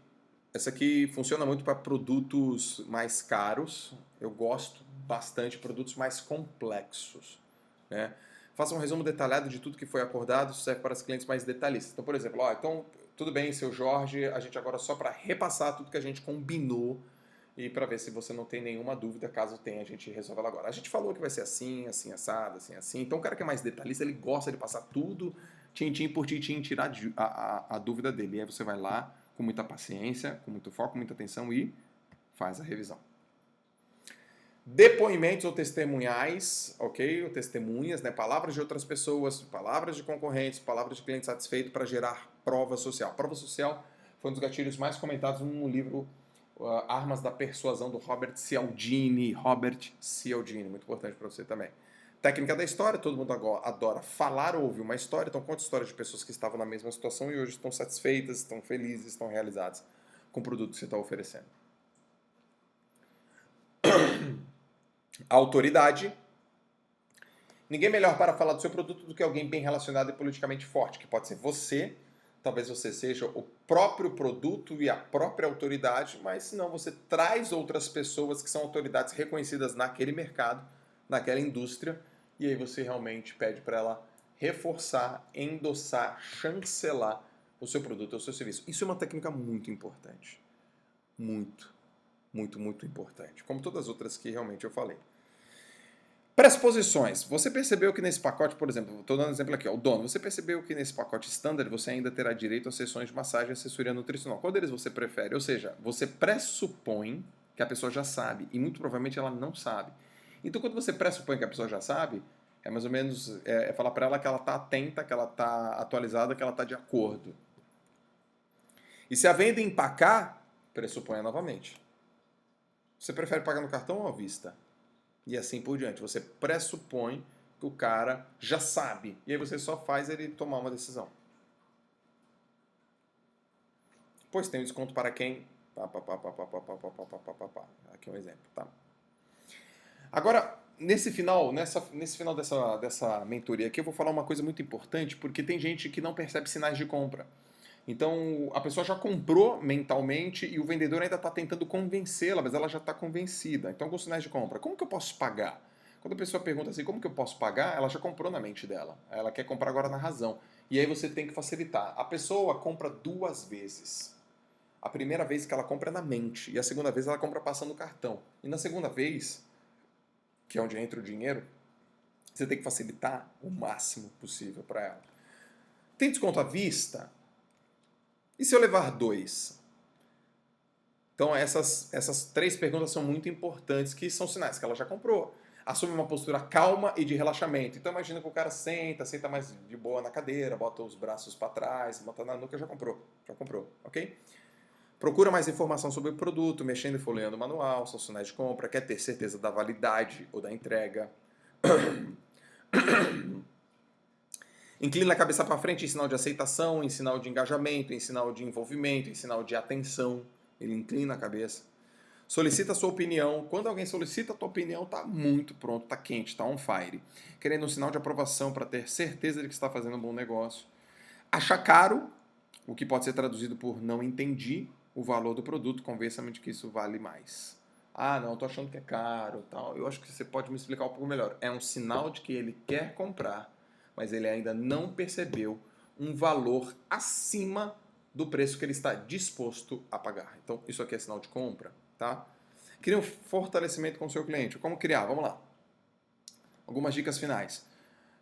Essa aqui funciona muito para produtos mais caros. Eu gosto bastante de produtos mais complexos, né? Faça um resumo detalhado de tudo que foi acordado, isso serve para os clientes mais detalhistas. Então, por exemplo, então, tudo bem, seu Jorge, a gente agora só para repassar tudo que a gente combinou e para ver se você não tem nenhuma dúvida, caso tenha, a gente resolve ela agora. A gente falou que vai ser assim, assim, assado, assim, assim. Então, o cara que é mais detalhista, ele gosta de passar tudo, tintim por tintim, tirar a dúvida dele. E aí você vai lá, com muita paciência, com muito foco, muita atenção e faz a revisão. Depoimentos ou testemunhais, ok? Ou testemunhas, né? Palavras de outras pessoas, palavras de concorrentes, palavras de cliente satisfeito para gerar prova social. Prova social foi um dos gatilhos mais comentados no livro Armas da Persuasão, do Robert Cialdini. Robert Cialdini, muito importante para você também. Técnica da história, todo mundo adora falar ou ouvir uma história, então conta histórias de pessoas que estavam na mesma situação e hoje estão satisfeitas, estão felizes, estão realizadas com o produto que você está oferecendo. Autoridade. Ninguém melhor para falar do seu produto do que alguém bem relacionado e politicamente forte, que pode ser você, talvez você seja o próprio produto e a própria autoridade, mas se não, você traz outras pessoas que são autoridades reconhecidas naquele mercado, naquela indústria, e aí você realmente pede para ela reforçar, endossar, chancelar o seu produto ou o seu serviço. Isso é uma técnica muito importante. Muito, muito, muito importante. Como todas as outras que realmente eu falei. Pressuposições. Você percebeu que nesse pacote, por exemplo, estou dando um exemplo aqui, ó, o dono, você percebeu que nesse pacote standard você ainda terá direito a sessões de massagem e assessoria nutricional. Qual deles você prefere? Ou seja, você pressupõe que a pessoa já sabe e muito provavelmente ela não sabe. Então, quando você pressupõe que a pessoa já sabe, é mais ou menos falar para ela que ela está atenta, que ela está atualizada, que ela está de acordo. E se a venda empacar, pressuponha novamente. Você prefere pagar no cartão ou à vista? E assim por diante. Você pressupõe que o cara já sabe. E aí você só faz ele tomar uma decisão. Pois tem um desconto para quem? Aqui é um exemplo, tá? Agora, nesse final dessa mentoria aqui, eu vou falar uma coisa muito importante, porque tem gente que não percebe sinais de compra. Então, a pessoa já comprou mentalmente e o vendedor ainda está tentando convencê-la, mas ela já está convencida. Então, com sinais de compra, como que eu posso pagar? Quando a pessoa pergunta assim, como que eu posso pagar? Ela já comprou na mente dela. Ela quer comprar agora na razão. E aí você tem que facilitar. A pessoa compra 2 vezes. A primeira vez que ela compra é na mente. E a segunda vez ela compra passando o cartão. E na segunda vez, que é onde entra o dinheiro, você tem que facilitar o máximo possível para ela. Tem desconto à vista? E se eu levar 2? Então essas 3 perguntas são muito importantes, que são sinais que ela já comprou. Assume uma postura calma e de relaxamento. Então imagina que o cara senta mais de boa na cadeira, bota os braços para trás, bota na nuca, já comprou, ok? Procura mais informação sobre o produto, mexendo e folheando o manual, são sinais de compra, quer ter certeza da validade ou da entrega. Inclina a cabeça para frente em sinal de aceitação, em sinal de engajamento, em sinal de envolvimento, em sinal de atenção. Ele inclina a cabeça. Solicita a sua opinião. Quando alguém solicita a tua opinião, está muito pronto, está quente, está on fire. Querendo um sinal de aprovação para ter certeza de que está fazendo um bom negócio. Acha caro, o que pode ser traduzido por não entendi o valor do produto, convença-me de que isso vale mais. Ah, não, estou achando que é caro, tal. Eu acho que você pode me explicar um pouco melhor. É um sinal de que ele quer comprar, mas ele ainda não percebeu um valor acima do preço que ele está disposto a pagar. Então, isso aqui é sinal de compra, tá? Cria um fortalecimento com o seu cliente. Como criar? Vamos lá. Algumas dicas finais.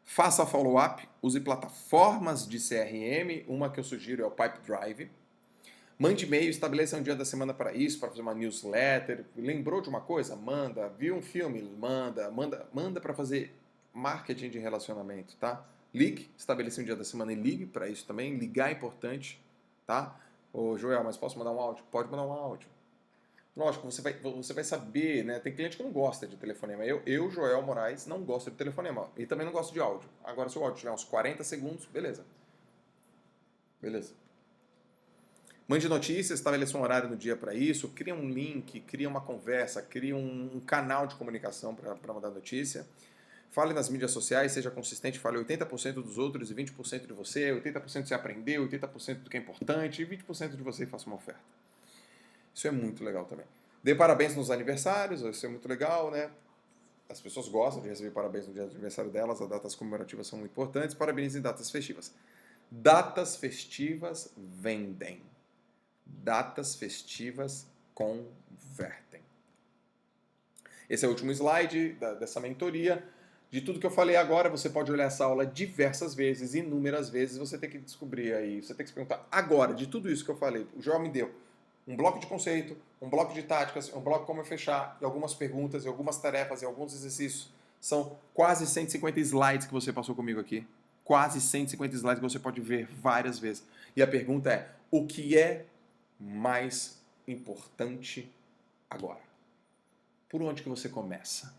Faça follow-up, use plataformas de CRM, uma que eu sugiro é o Pipedrive. Mande e-mail, estabeleça um dia da semana para isso, para fazer uma newsletter. Lembrou de uma coisa? Manda. Viu um filme? Manda para fazer marketing de relacionamento, tá? Ligue, estabeleça um dia da semana e ligue para isso também. Ligar é importante, tá? Ô, Joel, mas posso mandar um áudio? Pode mandar um áudio. Lógico, você vai saber, né? Tem cliente que não gosta de telefonema. Eu, Joel Moraes, não gosto de telefonema. E também não gosto de áudio. Agora, se o áudio tiver uns 40 segundos, beleza. Beleza. Mande notícias, estabeleça um horário no dia para isso, cria um link, cria uma conversa, cria um canal de comunicação para mandar notícia. Fale nas mídias sociais, seja consistente, fale 80% dos outros e 20% de você, 80% você aprendeu, 80% do que é importante e 20% de você e faça uma oferta. Isso é muito legal também. Dê parabéns nos aniversários, isso é muito legal, né? As pessoas gostam de receber parabéns no dia do aniversário delas, as datas comemorativas são muito importantes, parabéns em datas festivas. Datas festivas vendem. Datas festivas convertem. Esse é o último slide dessa mentoria. De tudo que eu falei agora, você pode olhar essa aula diversas vezes, inúmeras vezes. Você tem que descobrir aí, você tem que se perguntar agora, de tudo isso que eu falei. O Joel me deu um bloco de conceito, um bloco de táticas, um bloco como fechar, e algumas perguntas, e algumas tarefas, e alguns exercícios. São quase 150 slides que você passou comigo aqui. Quase 150 slides que você pode ver várias vezes. E a pergunta é, o que é mais importante agora? Por onde que você começa?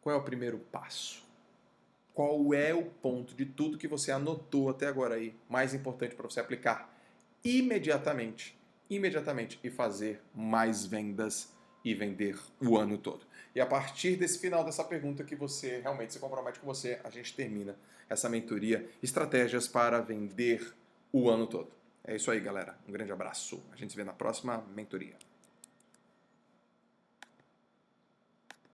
Qual é o primeiro passo? Qual é o ponto de tudo que você anotou até agora aí mais importante para você aplicar imediatamente e fazer mais vendas e vender o ano todo? E a partir desse final dessa pergunta que você realmente se compromete com você, a gente termina essa mentoria Estratégias para Vender o Ano Todo. É isso aí, galera. Um grande abraço. A gente se vê na próxima mentoria.